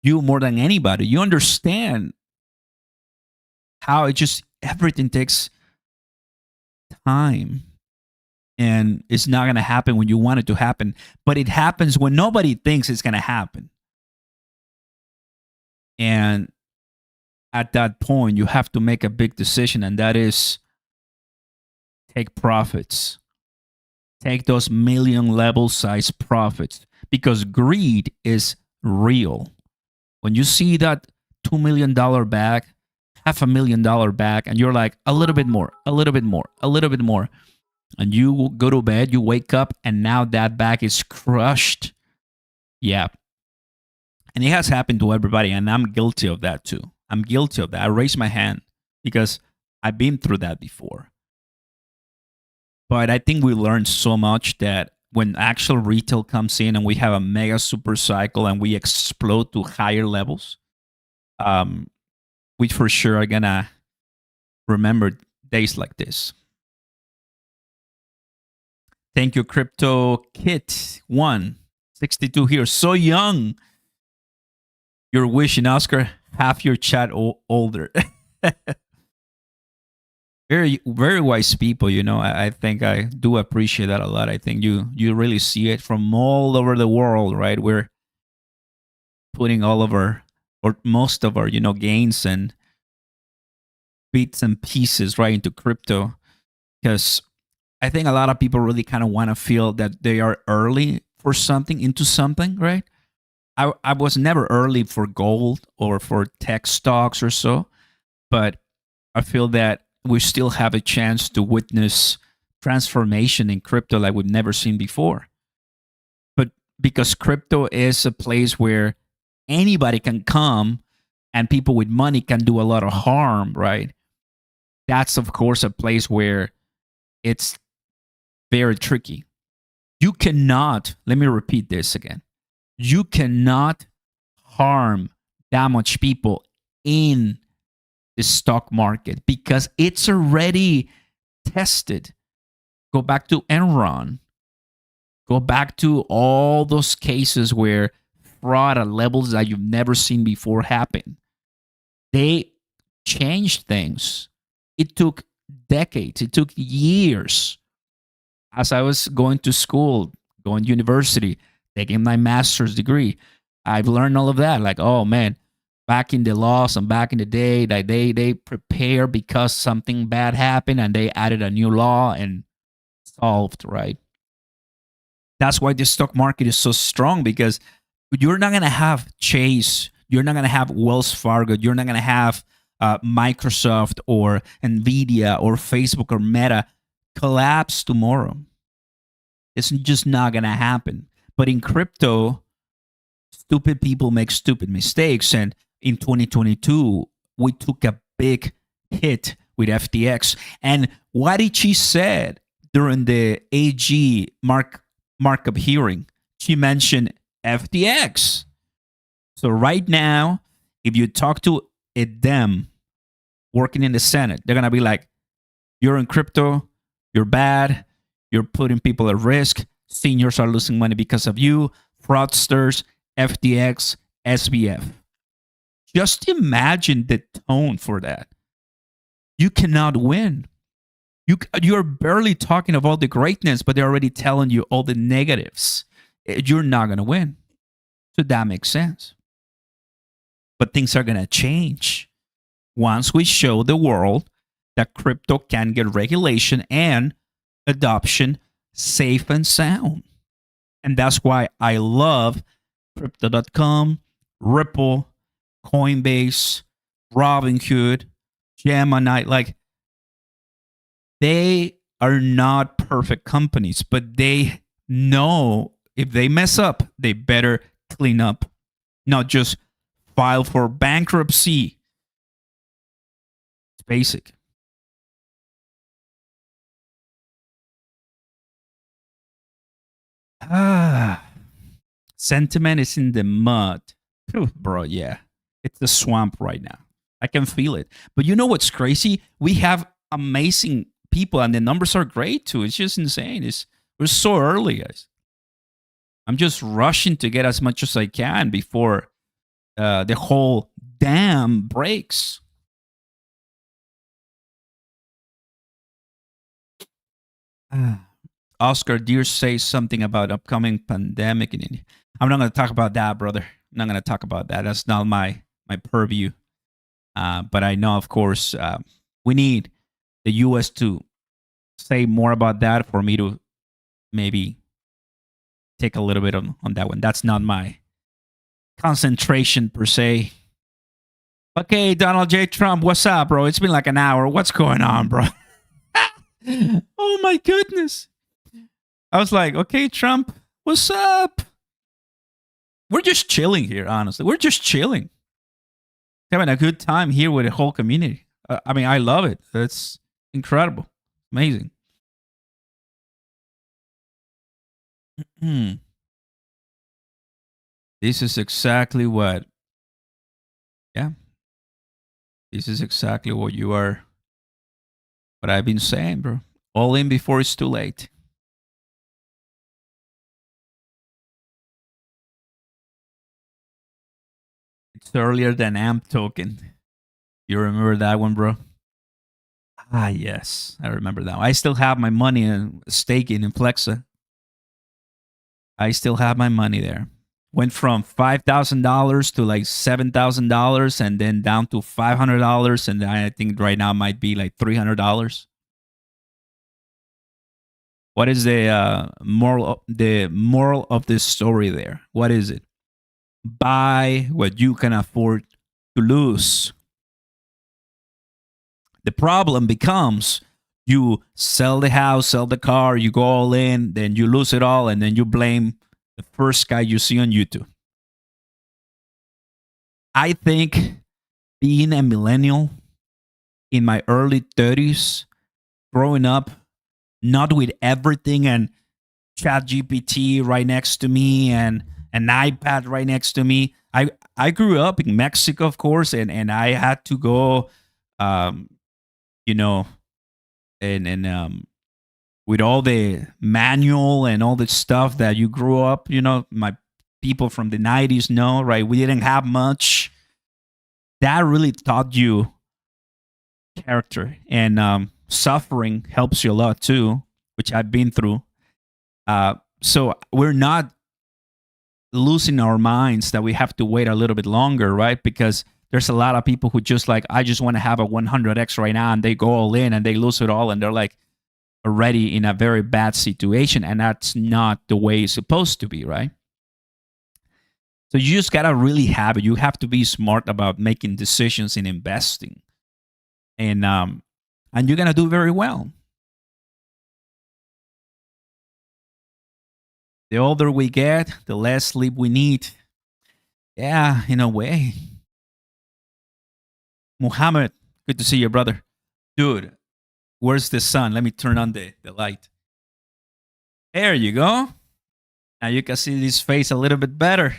you, more than anybody, you understand how everything takes time. And it's not going to happen when you want it to happen. But it happens when nobody thinks it's going to happen. And at that point, you have to make a big decision. And that is take profits. Take those million level size profits. Because greed is real. When you see that $2 million bag, $500,000 bag, and you're like, a little bit more, a little bit more, a little bit more. And you go to bed, you wake up, and now that bag is crushed. Yeah. And it has happened to everybody, and I'm guilty of that too. I'm guilty of that. I raise my hand because I've been through that before. But I think we learned so much that when actual retail comes in and we have a mega super cycle and we explode to higher levels, we for sure are going to remember days like this. Thank you, Crypto Kit 162 here. So young. You're wishing, Oscar, half your chat older. Very, very wise people, I think I do appreciate that a lot. I think you really see it from all over the world, right? We're putting all of our, or most of our, gains and bits and pieces right into crypto, because I think a lot of people really kind of want to feel that they are early for something, into something, right? I was never early for gold or for tech stocks or so, but I feel that we still have a chance to witness transformation in crypto like we've never seen before. But because crypto is a place where anybody can come and people with money can do a lot of harm, right? That's, of course, a place where it's very tricky. You cannot, let me repeat this again. You cannot harm that much people in the stock market because it's already tested. Go back to Enron. Go back to all those cases where fraud at levels that you've never seen before happen. They changed things. It took decades. It took years. As I was going to school, going to university, taking my master's degree. I've learned all of that. Like, oh man, back in the laws and back in the day, that they prepare because something bad happened and they added a new law and solved, right? That's why the stock market is so strong, because you're not going to have Chase, you're not going to have Wells Fargo, you're not going to have Microsoft or Nvidia or Facebook or Meta collapse tomorrow. It's just not going to happen. But in crypto, stupid people make stupid mistakes. And in 2022, we took a big hit with FTX. And what did she said during the AG markup hearing? She mentioned FTX. So right now, if you talk to a them working in the Senate, they're going to be like, you're in crypto, you're bad, you're putting people at risk, seniors are losing money because of you, fraudsters, FTX, SBF. Just imagine the tone for that. You cannot win. You're barely talking about the greatness, but they're already telling you all the negatives. You're not going to win. So that makes sense. But things are going to change once we show the world that crypto can get regulation and adoption safe and sound. And that's why I love Crypto.com, Ripple, Coinbase, Robinhood, Gemini. Like, they are not perfect companies, but they know if they mess up, they better clean up, not just file for bankruptcy. It's basic. Sentiment is in the mud. Phew, bro, yeah. It's the swamp right now. I can feel it. But you know what's crazy? We have amazing people and the numbers are great too. It's just insane. We're so early, guys. I'm just rushing to get as much as I can before the whole dam breaks. Oscar Deere says something about upcoming pandemic in India. I'm not going to talk about that, brother. I'm not going to talk about that. That's not my purview. But I know, of course, we need the U.S. to say more about that for me to maybe take a little bit on that one. That's not my concentration per se. Okay, Donald J. Trump, what's up, bro? It's been like an hour. What's going on, bro? Oh, my goodness. I was like, okay, Trump, what's up? We're just chilling here, honestly. We're just chilling. Having a good time here with the whole community. I mean, I love it. It's incredible. Amazing. This is exactly what, yeah. This is exactly what I've been saying, bro. All in before it's too late. It's earlier than AMP token. You remember that one, bro? Ah, yes. I remember that one. I still have my money in staking in Flexa. I still have my money there. Went from $5,000 to like $7,000 and then down to $500. And I think right now might be like $300. What is the moral of this story there? What is it? Buy what you can afford to lose. The problem becomes you sell the house, sell the car, you go all in, then you lose it all, and then you blame the first guy you see on YouTube. I think being a millennial in my early 30s, growing up, not with everything and ChatGPT right next to me and an iPad right next to me. I grew up in Mexico, of course, and I had to go, you know, and with all the manual and all the stuff that you grew up, you know, my people from the 90s know, right? We didn't have much. That really taught you character, and suffering helps you a lot too, which I've been through. So we're not losing our minds that we have to wait a little bit longer, right? Because there's a lot of people who just like, I just want to have a 100x right now, and they go all in and they lose it all, and they're like already in a very bad situation, and that's not the way it's supposed to be, right? So you just gotta really have it. You have to be smart about making decisions in investing, and you're gonna do very well. The older we get, the less sleep we need. Yeah, in a way. Muhammad, good to see you, brother. Dude, where's the sun? Let me turn on the light. There you go. Now you can see his face a little bit better.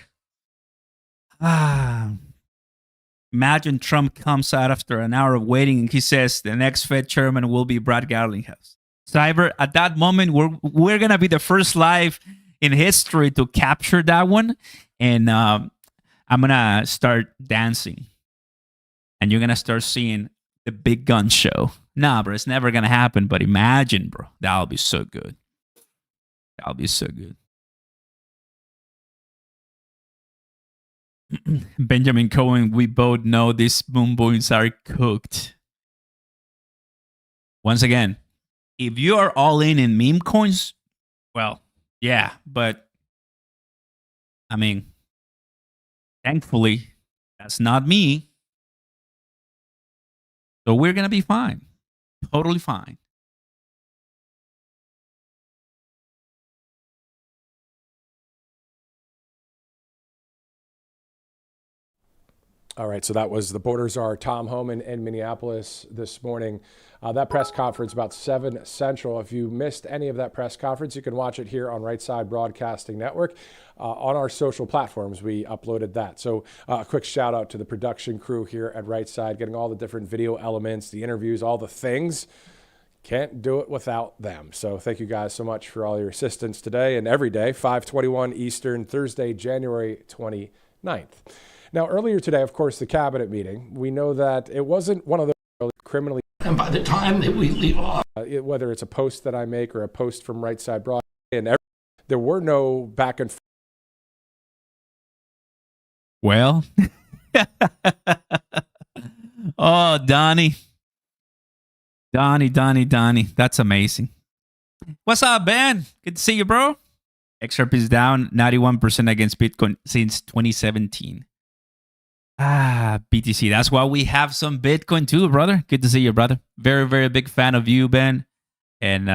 Imagine Trump comes out after an hour of waiting and he says the next Fed chairman will be Brad Garlinghouse. Cyber, at that moment, we're going to be the first live in history to capture that one. And I'm going to start dancing. And you're going to start seeing the big gun show. Nah, bro, it's never going to happen. But imagine, bro, that'll be so good. That'll be so good. Benjamin Cohen, we both know these boom boons are cooked. Once again, if you are all in meme coins, well, yeah, but I mean, thankfully, that's not me. So we're going to be fine. Totally fine. All right, so that was the Border Czar Tom Homan in Minneapolis this morning. That press conference about 7 Central. If you missed any of that press conference, you can watch it here on Right Side Broadcasting Network. On our social platforms, we uploaded that. So a quick shout out to the production crew here at Right Side, getting all the different video elements, the interviews, all the things. Can't do it without them. So thank you guys so much for all your assistance today and every day, 5:21 Eastern, Thursday, January 29th. Now, earlier today, of course, the cabinet meeting, we know that it wasn't one of those criminally. And by the time that we leave off, whether it's a post that I make or a post from Right Side Broad, and there were no back and forth. Well, oh, Donnie. That's amazing. What's up, Ben? Good to see you, bro. XRP is down 91% against Bitcoin since 2017. BTC. That's why we have some Bitcoin too, brother. Good to see you, brother. Very, very big fan of you, Ben. And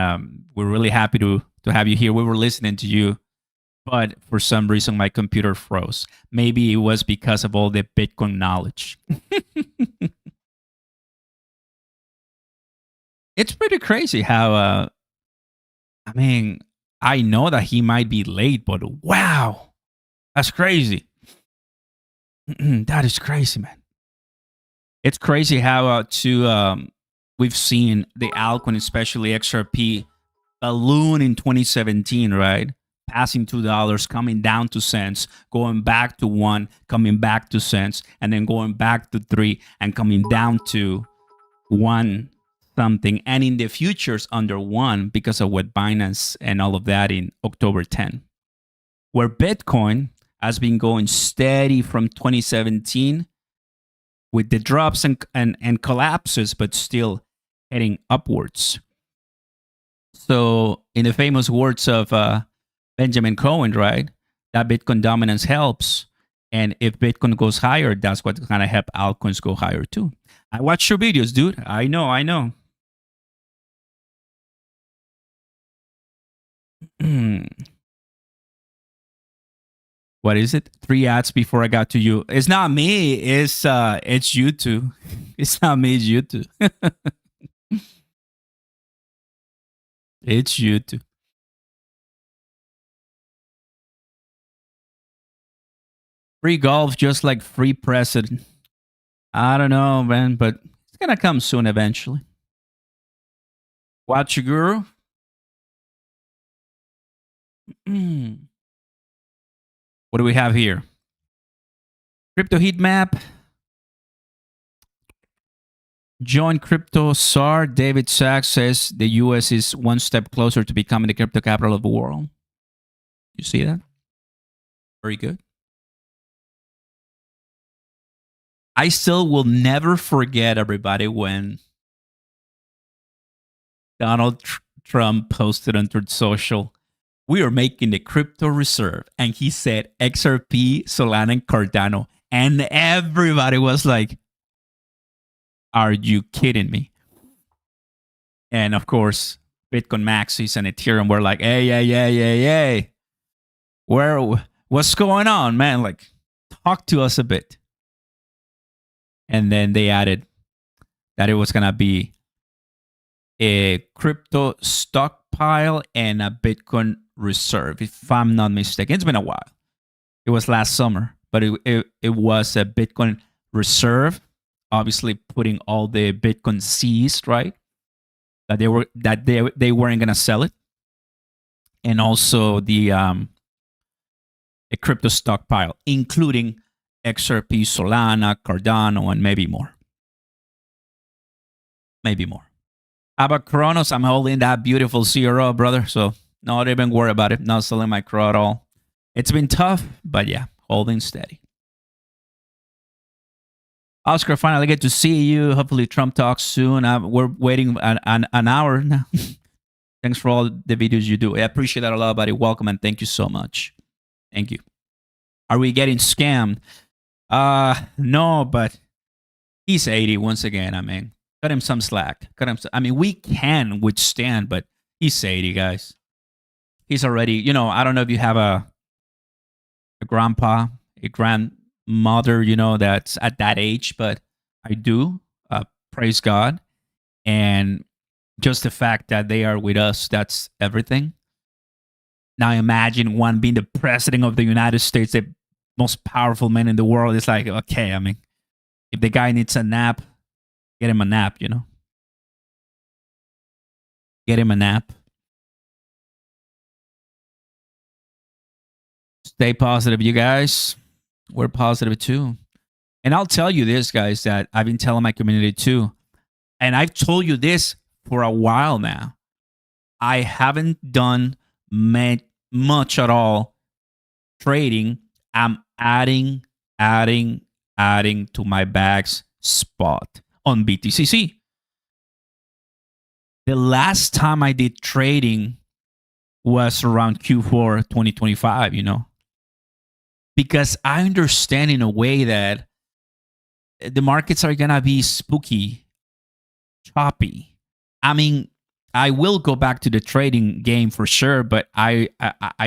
we're really happy to have you here. We were listening to you, but for some reason my computer froze. Maybe it was because of all the Bitcoin knowledge. It's pretty crazy how, I mean, I know that he might be late, but wow, that's crazy. That is crazy, man. It's crazy how we've seen the altcoin, especially XRP, balloon in 2017, right? Passing $2, coming down to cents, going back to 1, coming back to cents, and then going back to 3 and coming down to 1 something. And in the futures under 1 because of what Binance and all of that in October 10. Where Bitcoin has been going steady from 2017 with the drops and collapses, but still heading upwards. So in the famous words of Benjamin Cohen, right, that Bitcoin dominance helps. And if Bitcoin goes higher, that's what's going to help altcoins go higher too. I watch your videos, dude. I know. What is it? 3 ads before I got to you. It's not me. It's you two. It's not me. It's you two. It's you two. Free golf, just like free president. I don't know, man, but it's gonna come soon eventually. Watch your guru. What do we have here? Crypto heat map. Join Crypto Czar. David Sachs says the US is one step closer to becoming the crypto capital of the world. You see that? Very good. I still will never forget, everybody, when Donald Trump posted on Truth Social, we are making the crypto reserve. And he said XRP, Solana, and Cardano. And everybody was like, are you kidding me? And of course, Bitcoin Maxis and Ethereum were like, hey. What's going on, man? Like, talk to us a bit. And then they added that it was going to be a crypto stockpile and a Bitcoin reserve, if I'm not mistaken. It's been a while. It was last summer, but it was a Bitcoin reserve, obviously putting all the Bitcoin seized, right? That they weren't going to sell it. And also a crypto stockpile, including XRP, Solana, Cardano, and maybe more. Maybe more. How about Kronos? I'm holding that beautiful CRO, brother. So not even worry about it. Not selling my CRO at all. It's been tough, but yeah, holding steady. Oscar, finally get to see you. Hopefully Trump talks soon. We're waiting an hour now. Thanks for all the videos you do. I appreciate that a lot, buddy. Welcome and thank you so much. Thank you. Are we getting scammed? No, but he's 80 once again. I mean, cut him some slack. I mean, we can withstand, but he's 80, guys. He's already, I don't know if you have a grandpa, a grandmother, that's at that age, but I do. Praise God. And just the fact that they are with us, that's everything. Now imagine one being the president of the United States, the most powerful man in the world. It's like, okay, I mean, if the guy needs a nap, get him a nap, Get him a nap. Stay positive, you guys. We're positive too. And I'll tell you this, guys, that I've been telling my community too. And I've told you this for a while now. I haven't done much at all trading. I'm adding to my bags spot on BTCC. The last time I did trading was around Q4 2025, because I understand in a way that the markets are going to be spooky, choppy. I mean, I will go back to the trading game for sure, but I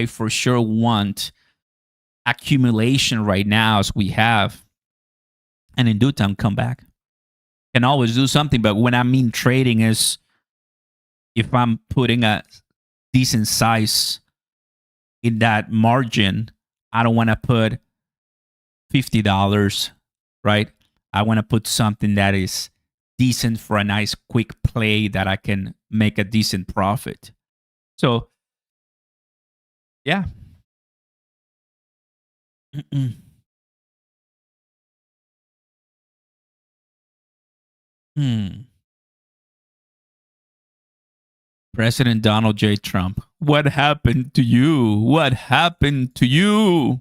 for sure want accumulation right now as we have, and in due time come back. Can always do something, but when I mean trading is if I'm putting a decent size in that margin, I don't want to put $50, right? I want to put something that is decent for a nice quick play that I can make a decent profit. So, yeah. President Donald J. Trump. What happened to you? What happened to you?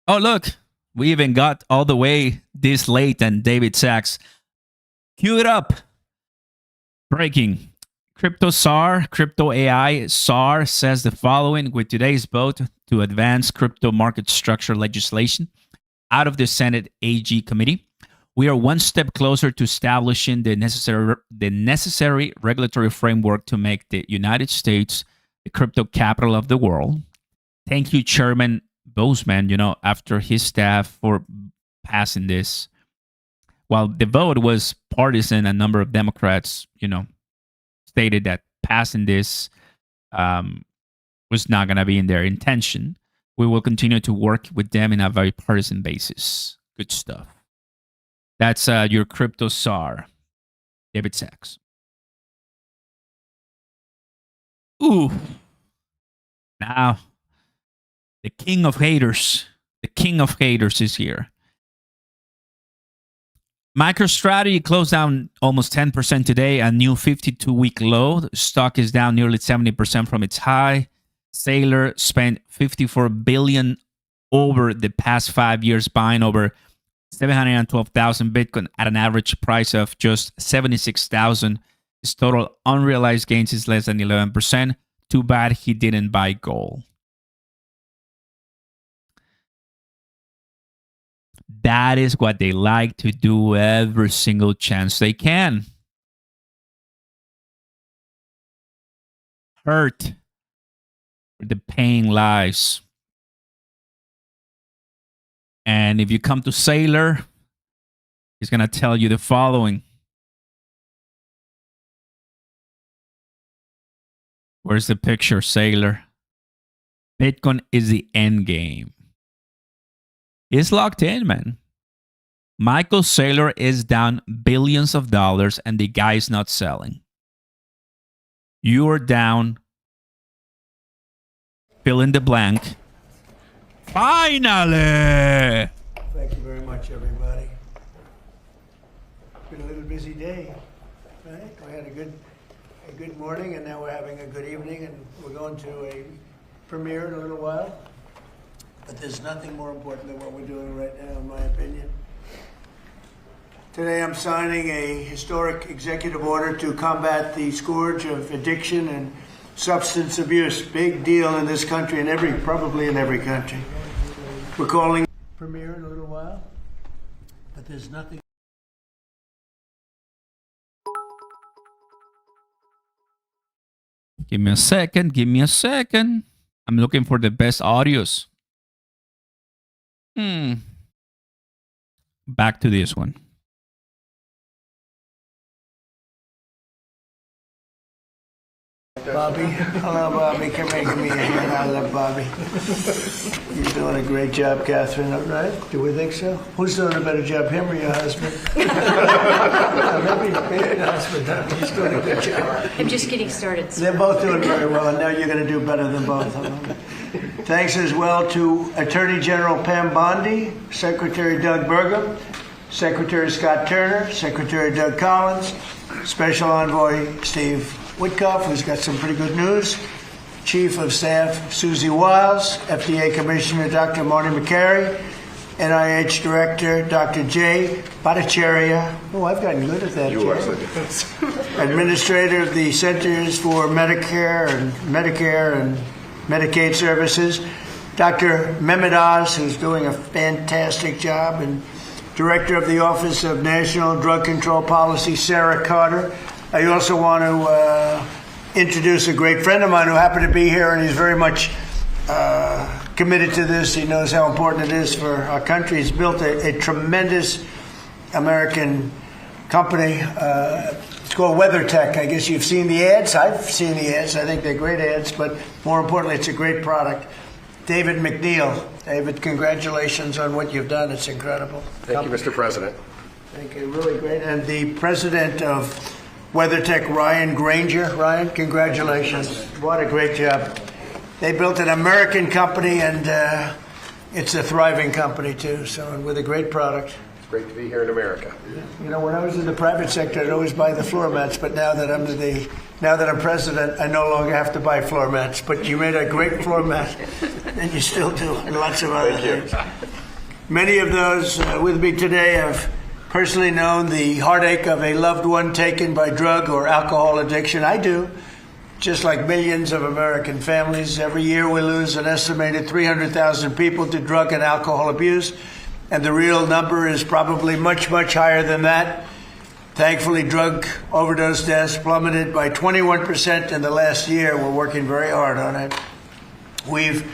Oh, look. We even got all the way this late, and David Sachs. Cue it up. Breaking. Crypto SAR, Crypto AI SAR says the following: with today's vote to advance crypto market structure legislation out of the Senate AG committee, we are one step closer to establishing the necessary regulatory framework to make the United States the crypto capital of the world. Thank you, Chairman Bozeman, after his staff for passing this. While the vote was partisan, a number of Democrats, stated that passing this was not going to be in their intention. We will continue to work with them in a very partisan basis. Good stuff. That's your crypto SAR, David Sachs. Ooh. Now, the king of haters is here. MicroStrategy closed down almost 10% today, a new 52-week low. The stock is down nearly 70% from its high. Saylor spent $54 billion over the past 5 years buying over 712,000 Bitcoin at an average price of just 76,000. His total unrealized gains is less than 11%. Too bad he didn't buy gold. That is what they like to do every single chance they can. Hurt where the pain lies. And if you come to Saylor, he's going to tell you the following. Where's the picture, Saylor? Bitcoin is the end game. It's locked in, man. Michael Saylor is down billions of dollars and the guy is not selling. You are down. Fill in the blank. Finally! Thank you very much, everybody. Been a little busy day, right? We had a good morning, and now we're having a good evening, and we're going to a premiere in a little while. But there's nothing more important than what we're doing right now, in my opinion. Today I'm signing a historic executive order to combat the scourge of addiction and substance abuse. Big deal in this country and probably in every country. We're calling premiere in a little while, but there's nothing. Give me a second. Give me a second. I'm looking for the best audios. Back to this one. Bobby. Hello, Bobby. Come here, give me a hand. I love Bobby. You're doing a great job, Catherine, right? Do we think so? Who's doing a better job, him or your husband? Maybe your husband. He's doing a good job. I'm just getting started. They're both doing very well, and now you're going to do better than both of them. Thanks as well to Attorney General Pam Bondi, Secretary Doug Burgum, Secretary Scott Turner, Secretary Doug Collins, Special Envoy Steve Witkoff, who's got some pretty good news, Chief of Staff Susie Wiles, FDA Commissioner Dr. Marty McCary, NIH Director Dr. Jay Bhattacharya. Oh, I've gotten good at that. You are. Administrator of the Centers for Medicare and Medicaid Services, Dr. Mehmet Oz, who's doing a fantastic job, and Director of the Office of National Drug Control Policy, Sarah Carter. I also want to introduce a great friend of mine who happened to be here, and he's very much committed to this. He knows how important it is for our country. He's built a tremendous American company. It's called WeatherTech. I guess you've seen the ads. I've seen the ads. I think they're great ads, but more importantly, it's a great product. David McNeil. David, congratulations on what you've done. It's incredible. Thank you, Mr. President. Thank you. Really great. And the president of WeatherTech, Ryan Granger. Ryan, congratulations. What a great job. They built an American company, and it's a thriving company, too, so, and with a great product. It's great to be here in America. You know, when I was in the private sector, I'd always buy the floor mats, but now that I'm president, I no longer have to buy floor mats. But you made a great floor mat, and you still do, and lots of other things. Many of those with me today have personally known the heartache of a loved one taken by drug or alcohol addiction. I do. Just like millions of American families, every year we lose an estimated 300,000 people to drug and alcohol abuse, and the real number is probably much, much higher than that. Thankfully, drug overdose deaths plummeted by 21% in the last year. We're working very hard on it. We've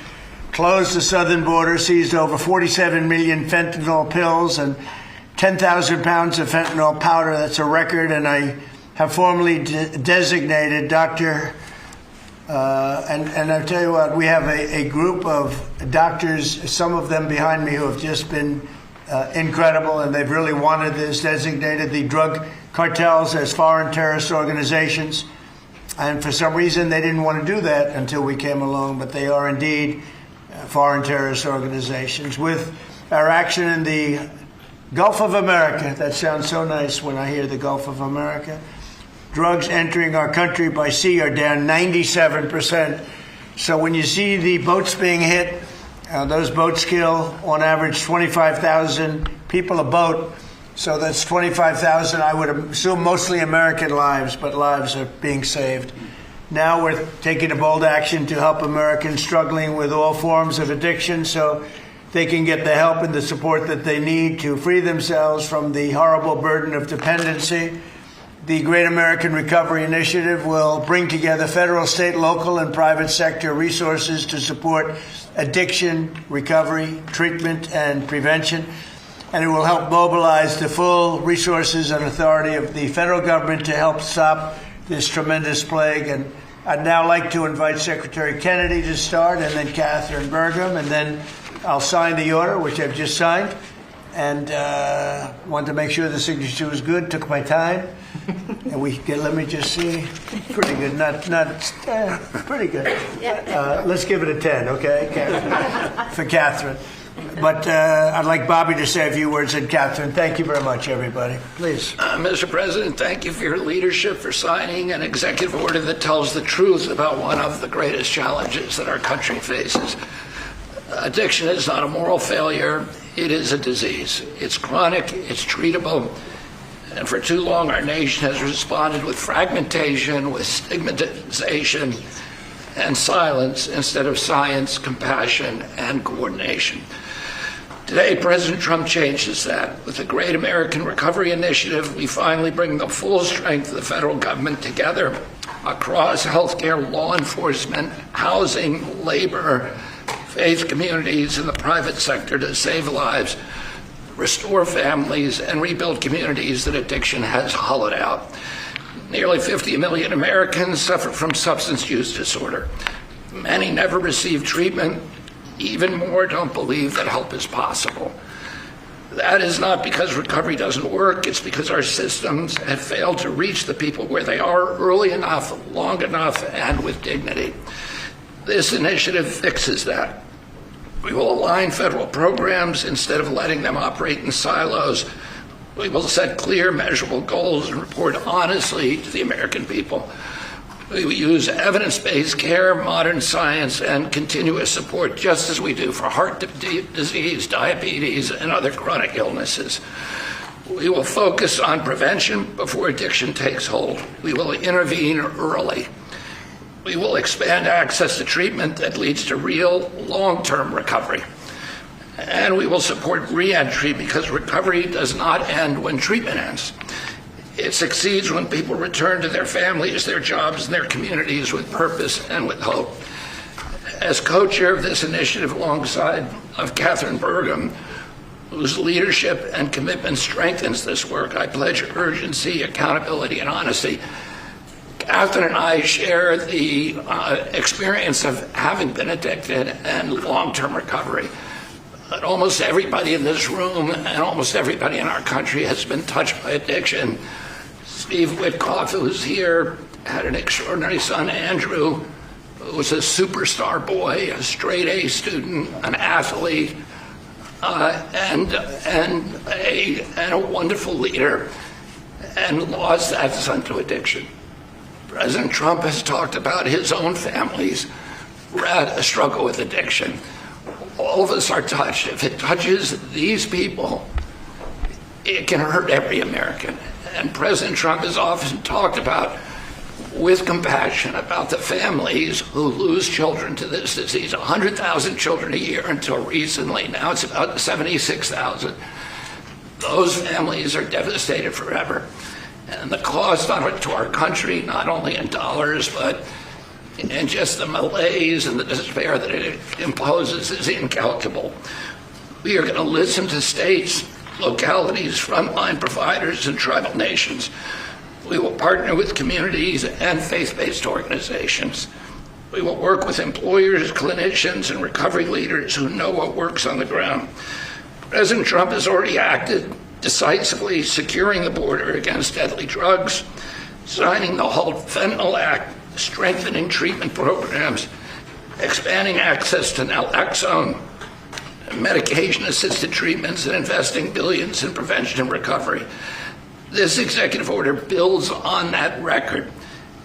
closed the southern border, seized over 47 million fentanyl pills and 10,000 pounds of fentanyl powder. That's a record, and I have formally designated Dr. And I'll tell you what, we have a group of doctors, some of them behind me, who have just been incredible, and they've really wanted this, designated the drug cartels as foreign terrorist organizations. And for some reason, they didn't want to do that until we came along, but they are indeed foreign terrorist organizations. With our action in the Gulf of America, that sounds so nice when I hear the Gulf of America. Drugs entering our country by sea are down 97% So when you see the boats being hit, those boats kill on average 25,000 people a boat. So that's 25,000, I would assume mostly American lives, but lives are being saved. Now we're taking a bold action to help Americans struggling with all forms of addiction so they can get the help and the support that they need to free themselves from the horrible burden of dependency. The Great American Recovery Initiative will bring together federal, state, local, and private sector resources to support addiction, recovery, treatment, and prevention. And it will help mobilize the full resources and authority of the federal government to help stop this tremendous plague. And I'd now like to invite Secretary Kennedy to start, and then Catherine Burgum, and then I'll sign the order, which I've just signed, and wanted to make sure the signature was good. Took my time, and we get. Let me just see. Pretty good. Not pretty good. Let's give it a 10, okay, Catherine? For Catherine. But I'd like Bobby to say a few words, and Catherine. Thank you very much, everybody. Please. Mr. President, thank you for your leadership, for signing an executive order that tells the truth about one of the greatest challenges that our country faces. Addiction is not a moral failure. It is a disease. It's chronic. It's treatable. And for too long, our nation has responded with fragmentation, with stigmatization, and silence instead of science, compassion, and coordination. Today, President Trump changes that. With the Great American Recovery Initiative, we finally bring the full strength of the federal government together across healthcare, law enforcement, housing, labor, faith communities, and the private sector to save lives, restore families, and rebuild communities that addiction has hollowed out. Nearly 50 million Americans suffer from substance use disorder. Many never receive treatment. Even more don't believe that help is possible. That is not because recovery doesn't work. It's because our systems have failed to reach the people where they are early enough, long enough, and with dignity. This initiative fixes that. We will align federal programs instead of letting them operate in silos. We will set clear, measurable goals and report honestly to the American people. We will use evidence-based care, modern science, and continuous support, just as we do for heart disease, diabetes, and other chronic illnesses. We will focus on prevention before addiction takes hold. We will intervene early. We will expand access to treatment that leads to real, long-term recovery. And we will support re-entry because recovery does not end when treatment ends. It succeeds when people return to their families, their jobs, and their communities with purpose and with hope. As co-chair of this initiative alongside of Catherine Burgum, whose leadership and commitment strengthens this work, I pledge urgency, accountability, and honesty. Catherine and I share the experience of having been addicted and long-term recovery. But almost everybody in this room and almost everybody in our country has been touched by addiction. Steve Witkoff, who's here, had an extraordinary son, Andrew, who was a superstar boy, a straight A student, an athlete, and a wonderful leader, and lost that son to addiction. President Trump has talked about his own families who had a struggle with addiction. All of us are touched. If it touches these people, it can hurt every American. And President Trump has often talked about, with compassion, about the families who lose children to this disease. 100,000 children a year until recently. Now it's about 76,000. Those families are devastated forever. And the cost to our country, not only in dollars, but in just the malaise and the despair that it imposes, is incalculable. We are going to listen to states, localities, frontline providers, and tribal nations. We will partner with communities and faith-based organizations. We will work with employers, clinicians, and recovery leaders who know what works on the ground. President Trump has already acted decisively, securing the border against deadly drugs, signing the HALT Fentanyl Act, strengthening treatment programs, expanding access to naloxone, medication-assisted treatments, and investing billions in prevention and recovery. This executive order builds on that record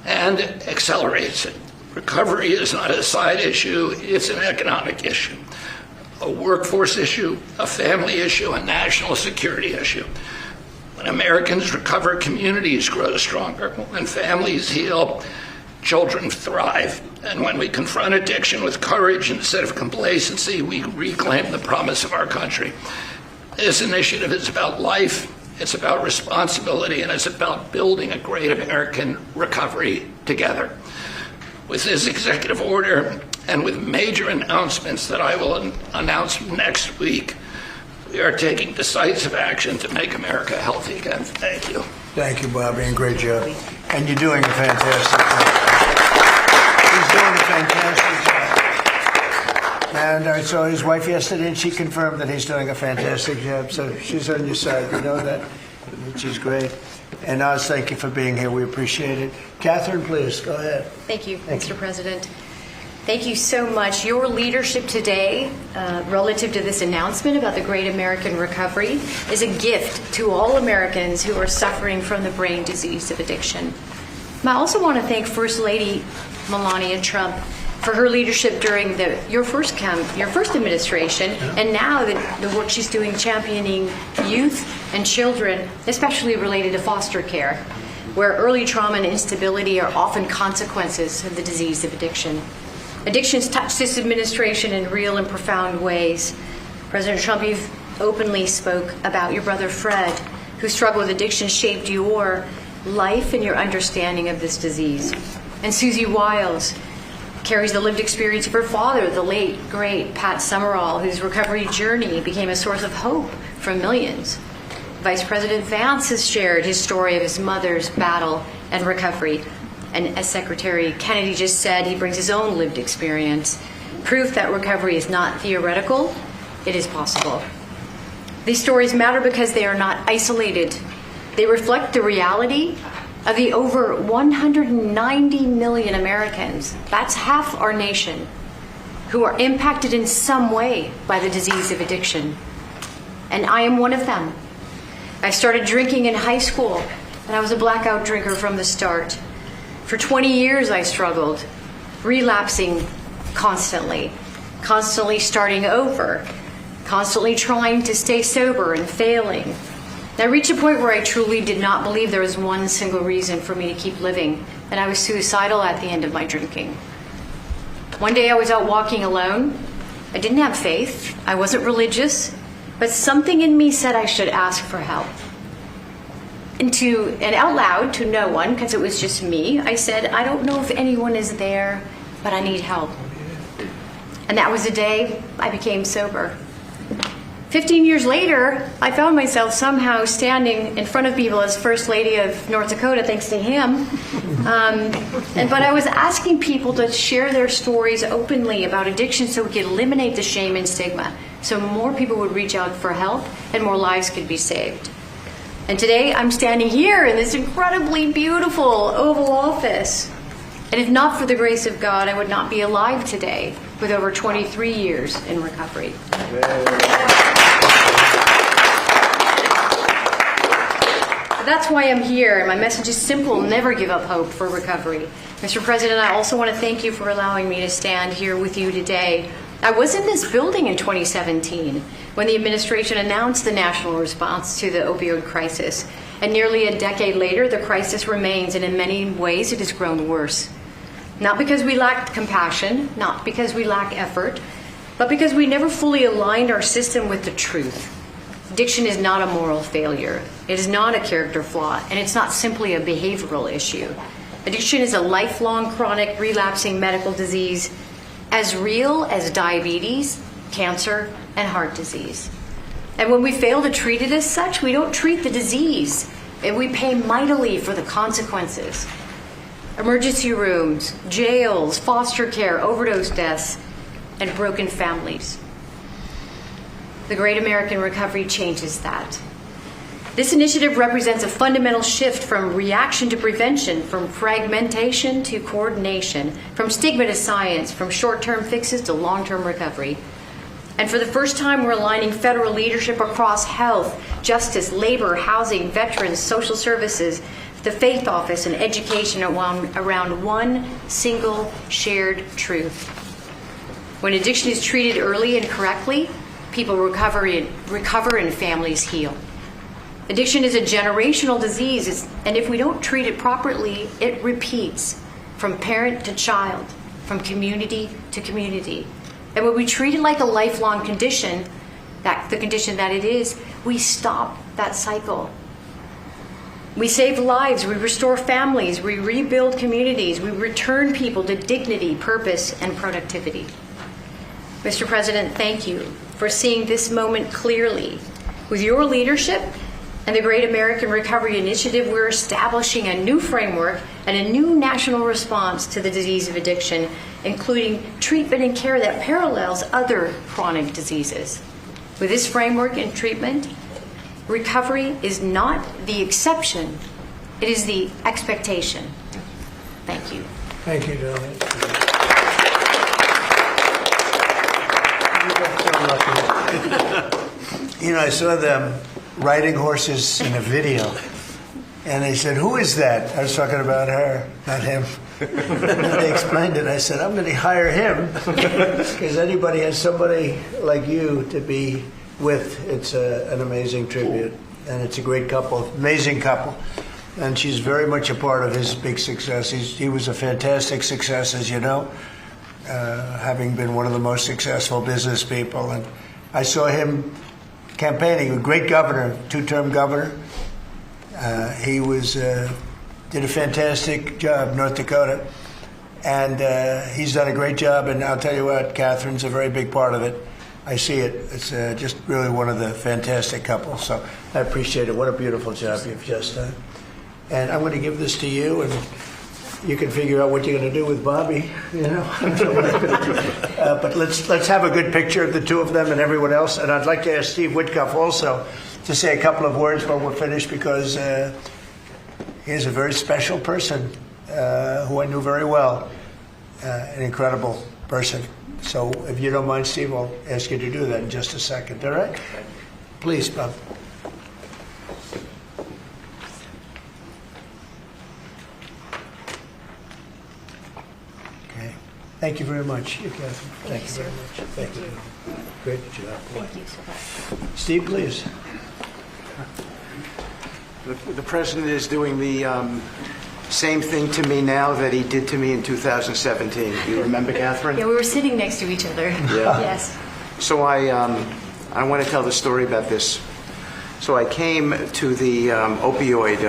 and accelerates it. Recovery is not a side issue, it's an economic issue, a workforce issue, a family issue, a national security issue. When Americans recover, communities grow stronger. When families heal, children thrive. And when we confront addiction with courage instead of complacency, we reclaim the promise of our country. This initiative is about life, it's about responsibility, and it's about building a great American recovery together. With this executive order and with major announcements that I will announce next week, we are taking decisive action to make America healthy again. Thank you. Thank you, Bobby, and great job. And you're doing a fantastic job. He's doing a fantastic job. And I saw his wife yesterday, and she confirmed that he's doing a fantastic job. So she's on your side. You know that, which is great. And Oz, thank you for being here. We appreciate it. Catherine, please, go ahead. Thank you, Mr. President. Thank you so much. Your leadership today, relative to this announcement about the Great American Recovery, is a gift to all Americans who are suffering from the brain disease of addiction. I also want to thank First Lady Melania Trump for her leadership during your first administration, and now the work she's doing championing youth and children, especially related to foster care, where early trauma and instability are often consequences of the disease of addiction. Addictions touch this administration in real and profound ways. President Trump, you've openly spoke about your brother Fred, who struggled with addiction, shaped your life and your understanding of this disease. And Susie Wiles carries the lived experience of her father, the late, great Pat Summerall, whose recovery journey became a source of hope for millions. Vice President Vance has shared his story of his mother's battle and recovery. And as Secretary Kennedy just said, he brings his own lived experience, proof that recovery is not theoretical, it is possible. These stories matter because they are not isolated. They reflect the reality of the over 190 million Americans, that's half our nation, who are impacted in some way by the disease of addiction. And I am one of them. I started drinking in high school, and I was a blackout drinker from the start. For 20 years I struggled, relapsing constantly starting over, constantly trying to stay sober and failing. I reached a point where I truly did not believe there was one single reason for me to keep living, and I was suicidal at the end of my drinking. One day I was out walking alone. I didn't have faith, I wasn't religious, but something in me said I should ask for help. And out loud to no one, because it was just me, I said, I don't know if anyone is there, but I need help. And that was the day I became sober. 15 years later, I found myself somehow standing in front of people as First Lady of North Dakota, thanks to him. But I was asking people to share their stories openly about addiction so we could eliminate the shame and stigma, so more people would reach out for help and more lives could be saved. And today I'm standing here in this incredibly beautiful Oval Office. And if not for the grace of God, I would not be alive today with over 23 years in recovery. That's why I'm here. My message is simple: never give up hope for recovery. Mr. President, I also want to thank you for allowing me to stand here with you today. I was in this building in 2017 when the administration announced the national response to the opioid crisis. And nearly a decade later, the crisis remains, and in many ways it has grown worse. Not because we lacked compassion, not because we lack effort, but because we never fully aligned our system with the truth. Addiction is not a moral failure. It is not a character flaw, and it's not simply a behavioral issue. Addiction is a lifelong, chronic, relapsing medical disease, as real as diabetes, cancer, and heart disease. And when we fail to treat it as such, we don't treat the disease, and we pay mightily for the consequences. Emergency rooms, jails, foster care, overdose deaths, and broken families. The Great American Recovery changes that. This initiative represents a fundamental shift from reaction to prevention, from fragmentation to coordination, from stigma to science, from short-term fixes to long-term recovery. And for the first time, we're aligning federal leadership across health, justice, labor, housing, veterans, social services, the faith office, and education around one single shared truth. When addiction is treated early and correctly, people recover and families heal. Addiction is a generational disease, and if we don't treat it properly, it repeats from parent to child, from community to community. And when we treat it like a lifelong condition, the condition that it is, we stop that cycle. We save lives, we restore families, we rebuild communities, we return people to dignity, purpose, and productivity. Mr. President, thank you for seeing this moment clearly. With your leadership and the Great American Recovery Initiative, we're establishing a new framework and a new national response to the disease of addiction, including treatment and care that parallels other chronic diseases. With this framework and treatment, recovery is not the exception, it is the expectation. Thank you. Thank you, Darlene. You know, I saw them riding horses in a video, and they said, "Who is that?" I was talking about her, not him. And they explained it. I said, "I'm going to hire him because anybody has somebody like you to be with. It's an amazing tribute, and it's a great couple, amazing couple." And she's very much a part of his big success. He was a fantastic success, as you know, having been one of the most successful business people. And I saw him campaigning, a great governor, two-term governor. He was did a fantastic job, North Dakota, and he's done a great job. And I'll tell you what, Catherine's a very big part of it. I see it. It's just really one of the fantastic couples. So I appreciate it. What a beautiful job you've just done. And I'm going to give this to you, and you can figure out what you're going to do with Bobby. You know, but let's have a good picture of the two of them and everyone else. And I'd like to ask Steve Whitcuff also to say a couple of words when we're finished, because he's a very special person who I knew very well, an incredible person. So if you don't mind, Steve, I'll ask you to do that in just a second. All right? Please, Bob. Okay. Thank you very much, Catherine. Thank you very much. Thank you. Great job. Thank you so much. Steve, please. The president is doing the same thing to me now that he did to me in 2017. Do you remember, Catherine? Yeah, we were sitting next to each other. Yeah. Yes. So I want to tell the story about this. So I came to the opioid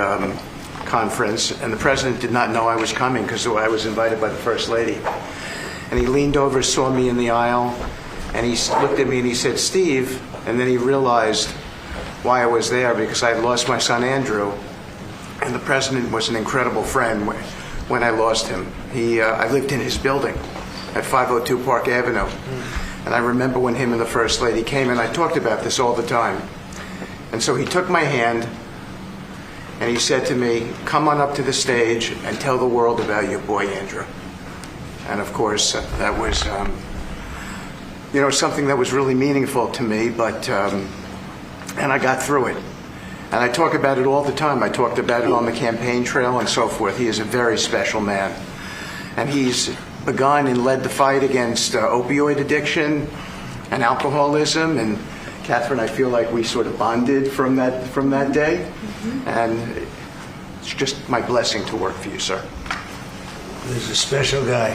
conference, and the president did not know I was coming because I was invited by the First Lady. And he leaned over, saw me in the aisle, and he looked at me and he said, "Steve," and then he realized why I was there, because I had lost my son Andrew, and the president was an incredible friend when I lost him. I lived in his building at 502 Park Avenue, and I remember when him and the First Lady came, and I talked about this all the time. And so he took my hand, and he said to me, "Come on up to the stage and tell the world about your boy Andrew." And of course, that was, something that was really meaningful to me, but, and I got through it. And I talk about it all the time. I talked about it on the campaign trail and so forth. He is a very special man. And he's begun and led the fight against opioid addiction and alcoholism. And Catherine, I feel like we sort of bonded from that day. Mm-hmm. And it's just my blessing to work for you, sir. He's a special guy.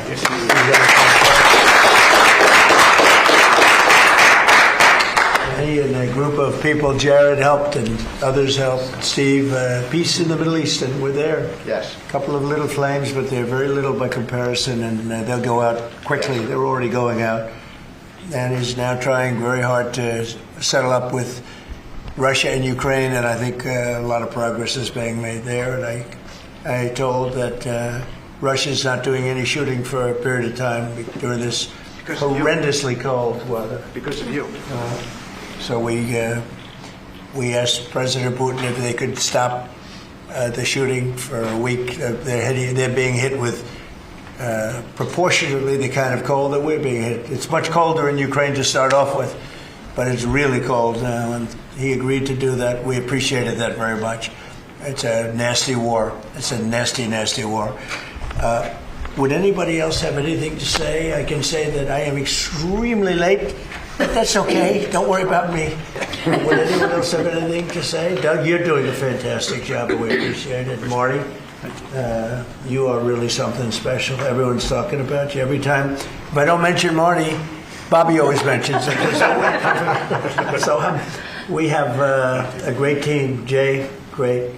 He and a group of people, Jared helped and others helped. Steve, peace in the Middle East, and we're there. Yes. A couple of little flames, but they're very little by comparison, and they'll go out quickly. Yes. They're already going out. And he's now trying very hard to settle up with Russia and Ukraine, and I think a lot of progress is being made there. And I told that Russia's not doing any shooting for a period of time during this horrendously cold weather. Because of you. So we asked President Putin if they could stop the shooting for a week. They're being hit with proportionately the kind of cold that we're being hit. It's much colder in Ukraine to start off with, but it's really cold now, and he agreed to do that. We appreciated that very much. It's a nasty war. It's a nasty, nasty war. Would anybody else have anything to say? I can say that I am extremely late, but that's okay. Don't worry about me. Would anyone else have anything to say? Doug, you're doing a fantastic job, and we appreciate it. Marty, you are really something special. Everyone's talking about you every time. If I don't mention Marty, Bobby always mentions it. So we have a great team. Jay, great.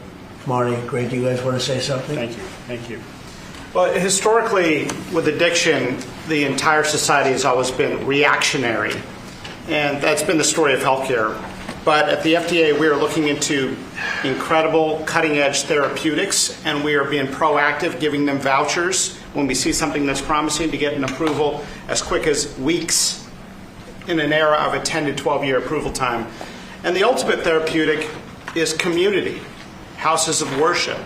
Marty, great. Do you guys want to say something? Thank you. Thank you. Well, historically, with addiction, the entire society has always been reactionary. And that's been the story of healthcare. But at the FDA, we are looking into incredible cutting-edge therapeutics, and we are being proactive, giving them vouchers when we see something that's promising to get an approval as quick as weeks in an era of a 10 to 12-year approval time. And the ultimate therapeutic is community, houses of worship,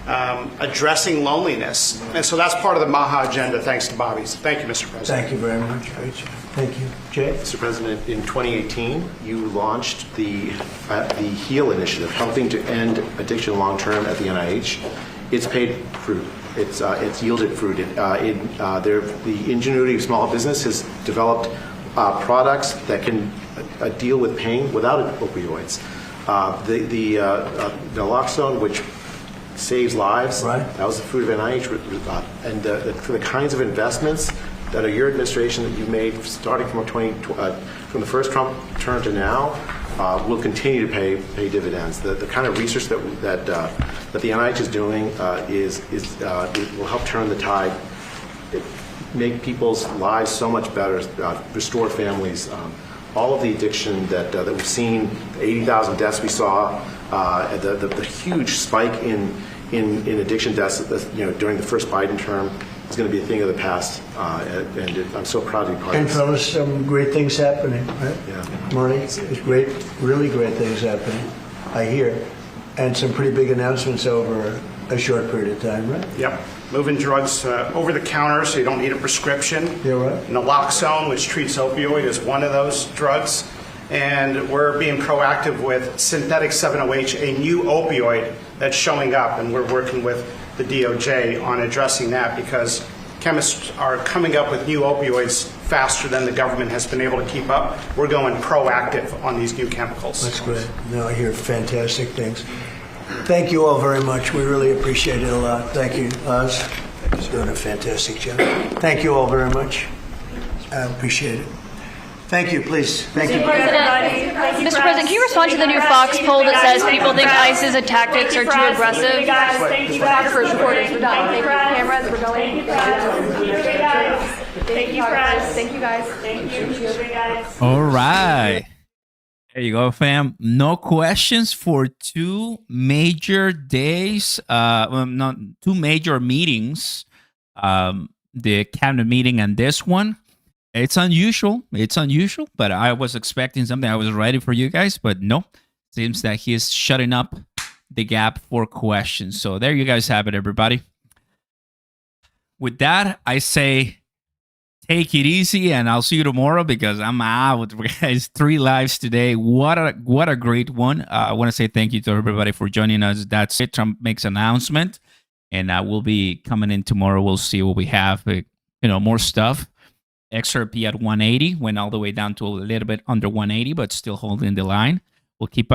addressing loneliness. And so that's part of the MAHA agenda, thanks to Bobby's. Thank you, Mr. President. Thank you very much. Great job. Thank you. Jay? Mr. President, in 2018, you launched the HEAL initiative, helping to end addiction long-term at the NIH. It's paid fruit. It's yielded fruit. The ingenuity of small business has developed products that can deal with pain without opioids. The naloxone, which saves lives, right. That was the fruit of NIH. And the kinds of investments that are your administration that you made starting from the first Trump term to now will continue to pay dividends. The kind of research that the NIH is doing it will help turn the tide, make people's lives so much better, restore families. All of the addiction that we've seen, the 80,000 deaths we saw, the huge spike in addiction deaths, during the first Biden term is going to be a thing of the past, and I'm so proud to be part of And this. fellas, some great things happening, right? Yeah. Marty, there's great, really great things happening, I hear, and some pretty big announcements over a short period of time, right? Yep. Moving drugs over the counter so you don't need a prescription. Yeah, right. Naloxone, which treats opioid, is one of those drugs. And we're being proactive with synthetic 7-OH, a new opioid that's showing up, and we're working with the DOJ on addressing that because chemists are coming up with new opioids faster than the government has been able to keep up. We're going proactive on these new chemicals. That's great. No, I hear fantastic things. Thank you all very much. We really appreciate it a lot. Thank you, Oz. He's doing a fantastic job. Thank you all very much. I appreciate it. Thank you, please. Thank you. Mr. President, can you respond to the new Fox poll that says people think ICE's tactics are too aggressive? Photographers, reporters, we're done. Thank you, cameras, we're going. Thank you, press. Thank you, guys. Thank you. All right. There you go, fam. No questions for 2 major days. Not 2 major meetings. The cabinet meeting and this one. It's unusual. It's unusual, but I was expecting something. I was ready for you guys, but no. Seems that he is shutting up the gap for questions. So there you guys have it, everybody. With that, I say take it easy, and I'll see you tomorrow because I'm out, guys. 3 lives today. What a great one. I want to say thank you to everybody for joining us. That's it. Trump makes an announcement, and we'll be coming in tomorrow. We'll see what we have. More stuff. XRP at 180 went all the way down to a little bit under 180, but still holding the line. We'll keep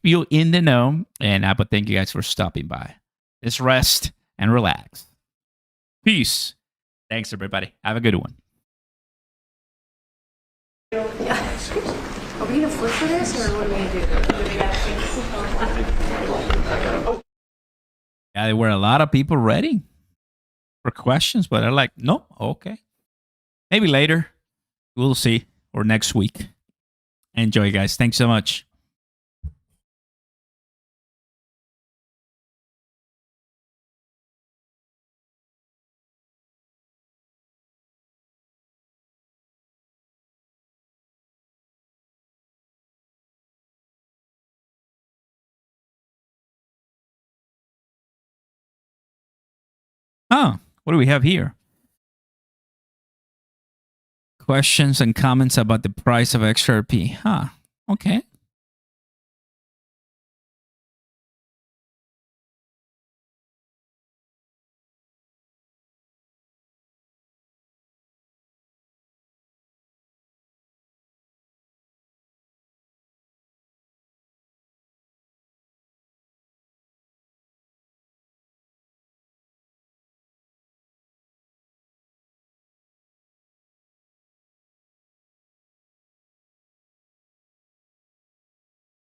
you in the know, and but thank you guys for stopping by. Just rest and relax. Peace. Thanks, everybody. Have a good one. Are we going to flip for this, or what are we going to do? Yeah, there were a lot of people ready for questions, but they're like, no, okay. Maybe later. We'll see. Or next week. Enjoy, guys. Thanks so much. What do we have here? Questions and comments about the price of XRP. Okay.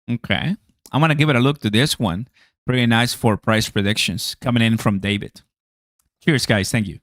Okay. I'm going to give it a look to this one. Pretty nice for price predictions coming in from David. Cheers, guys. Thank you.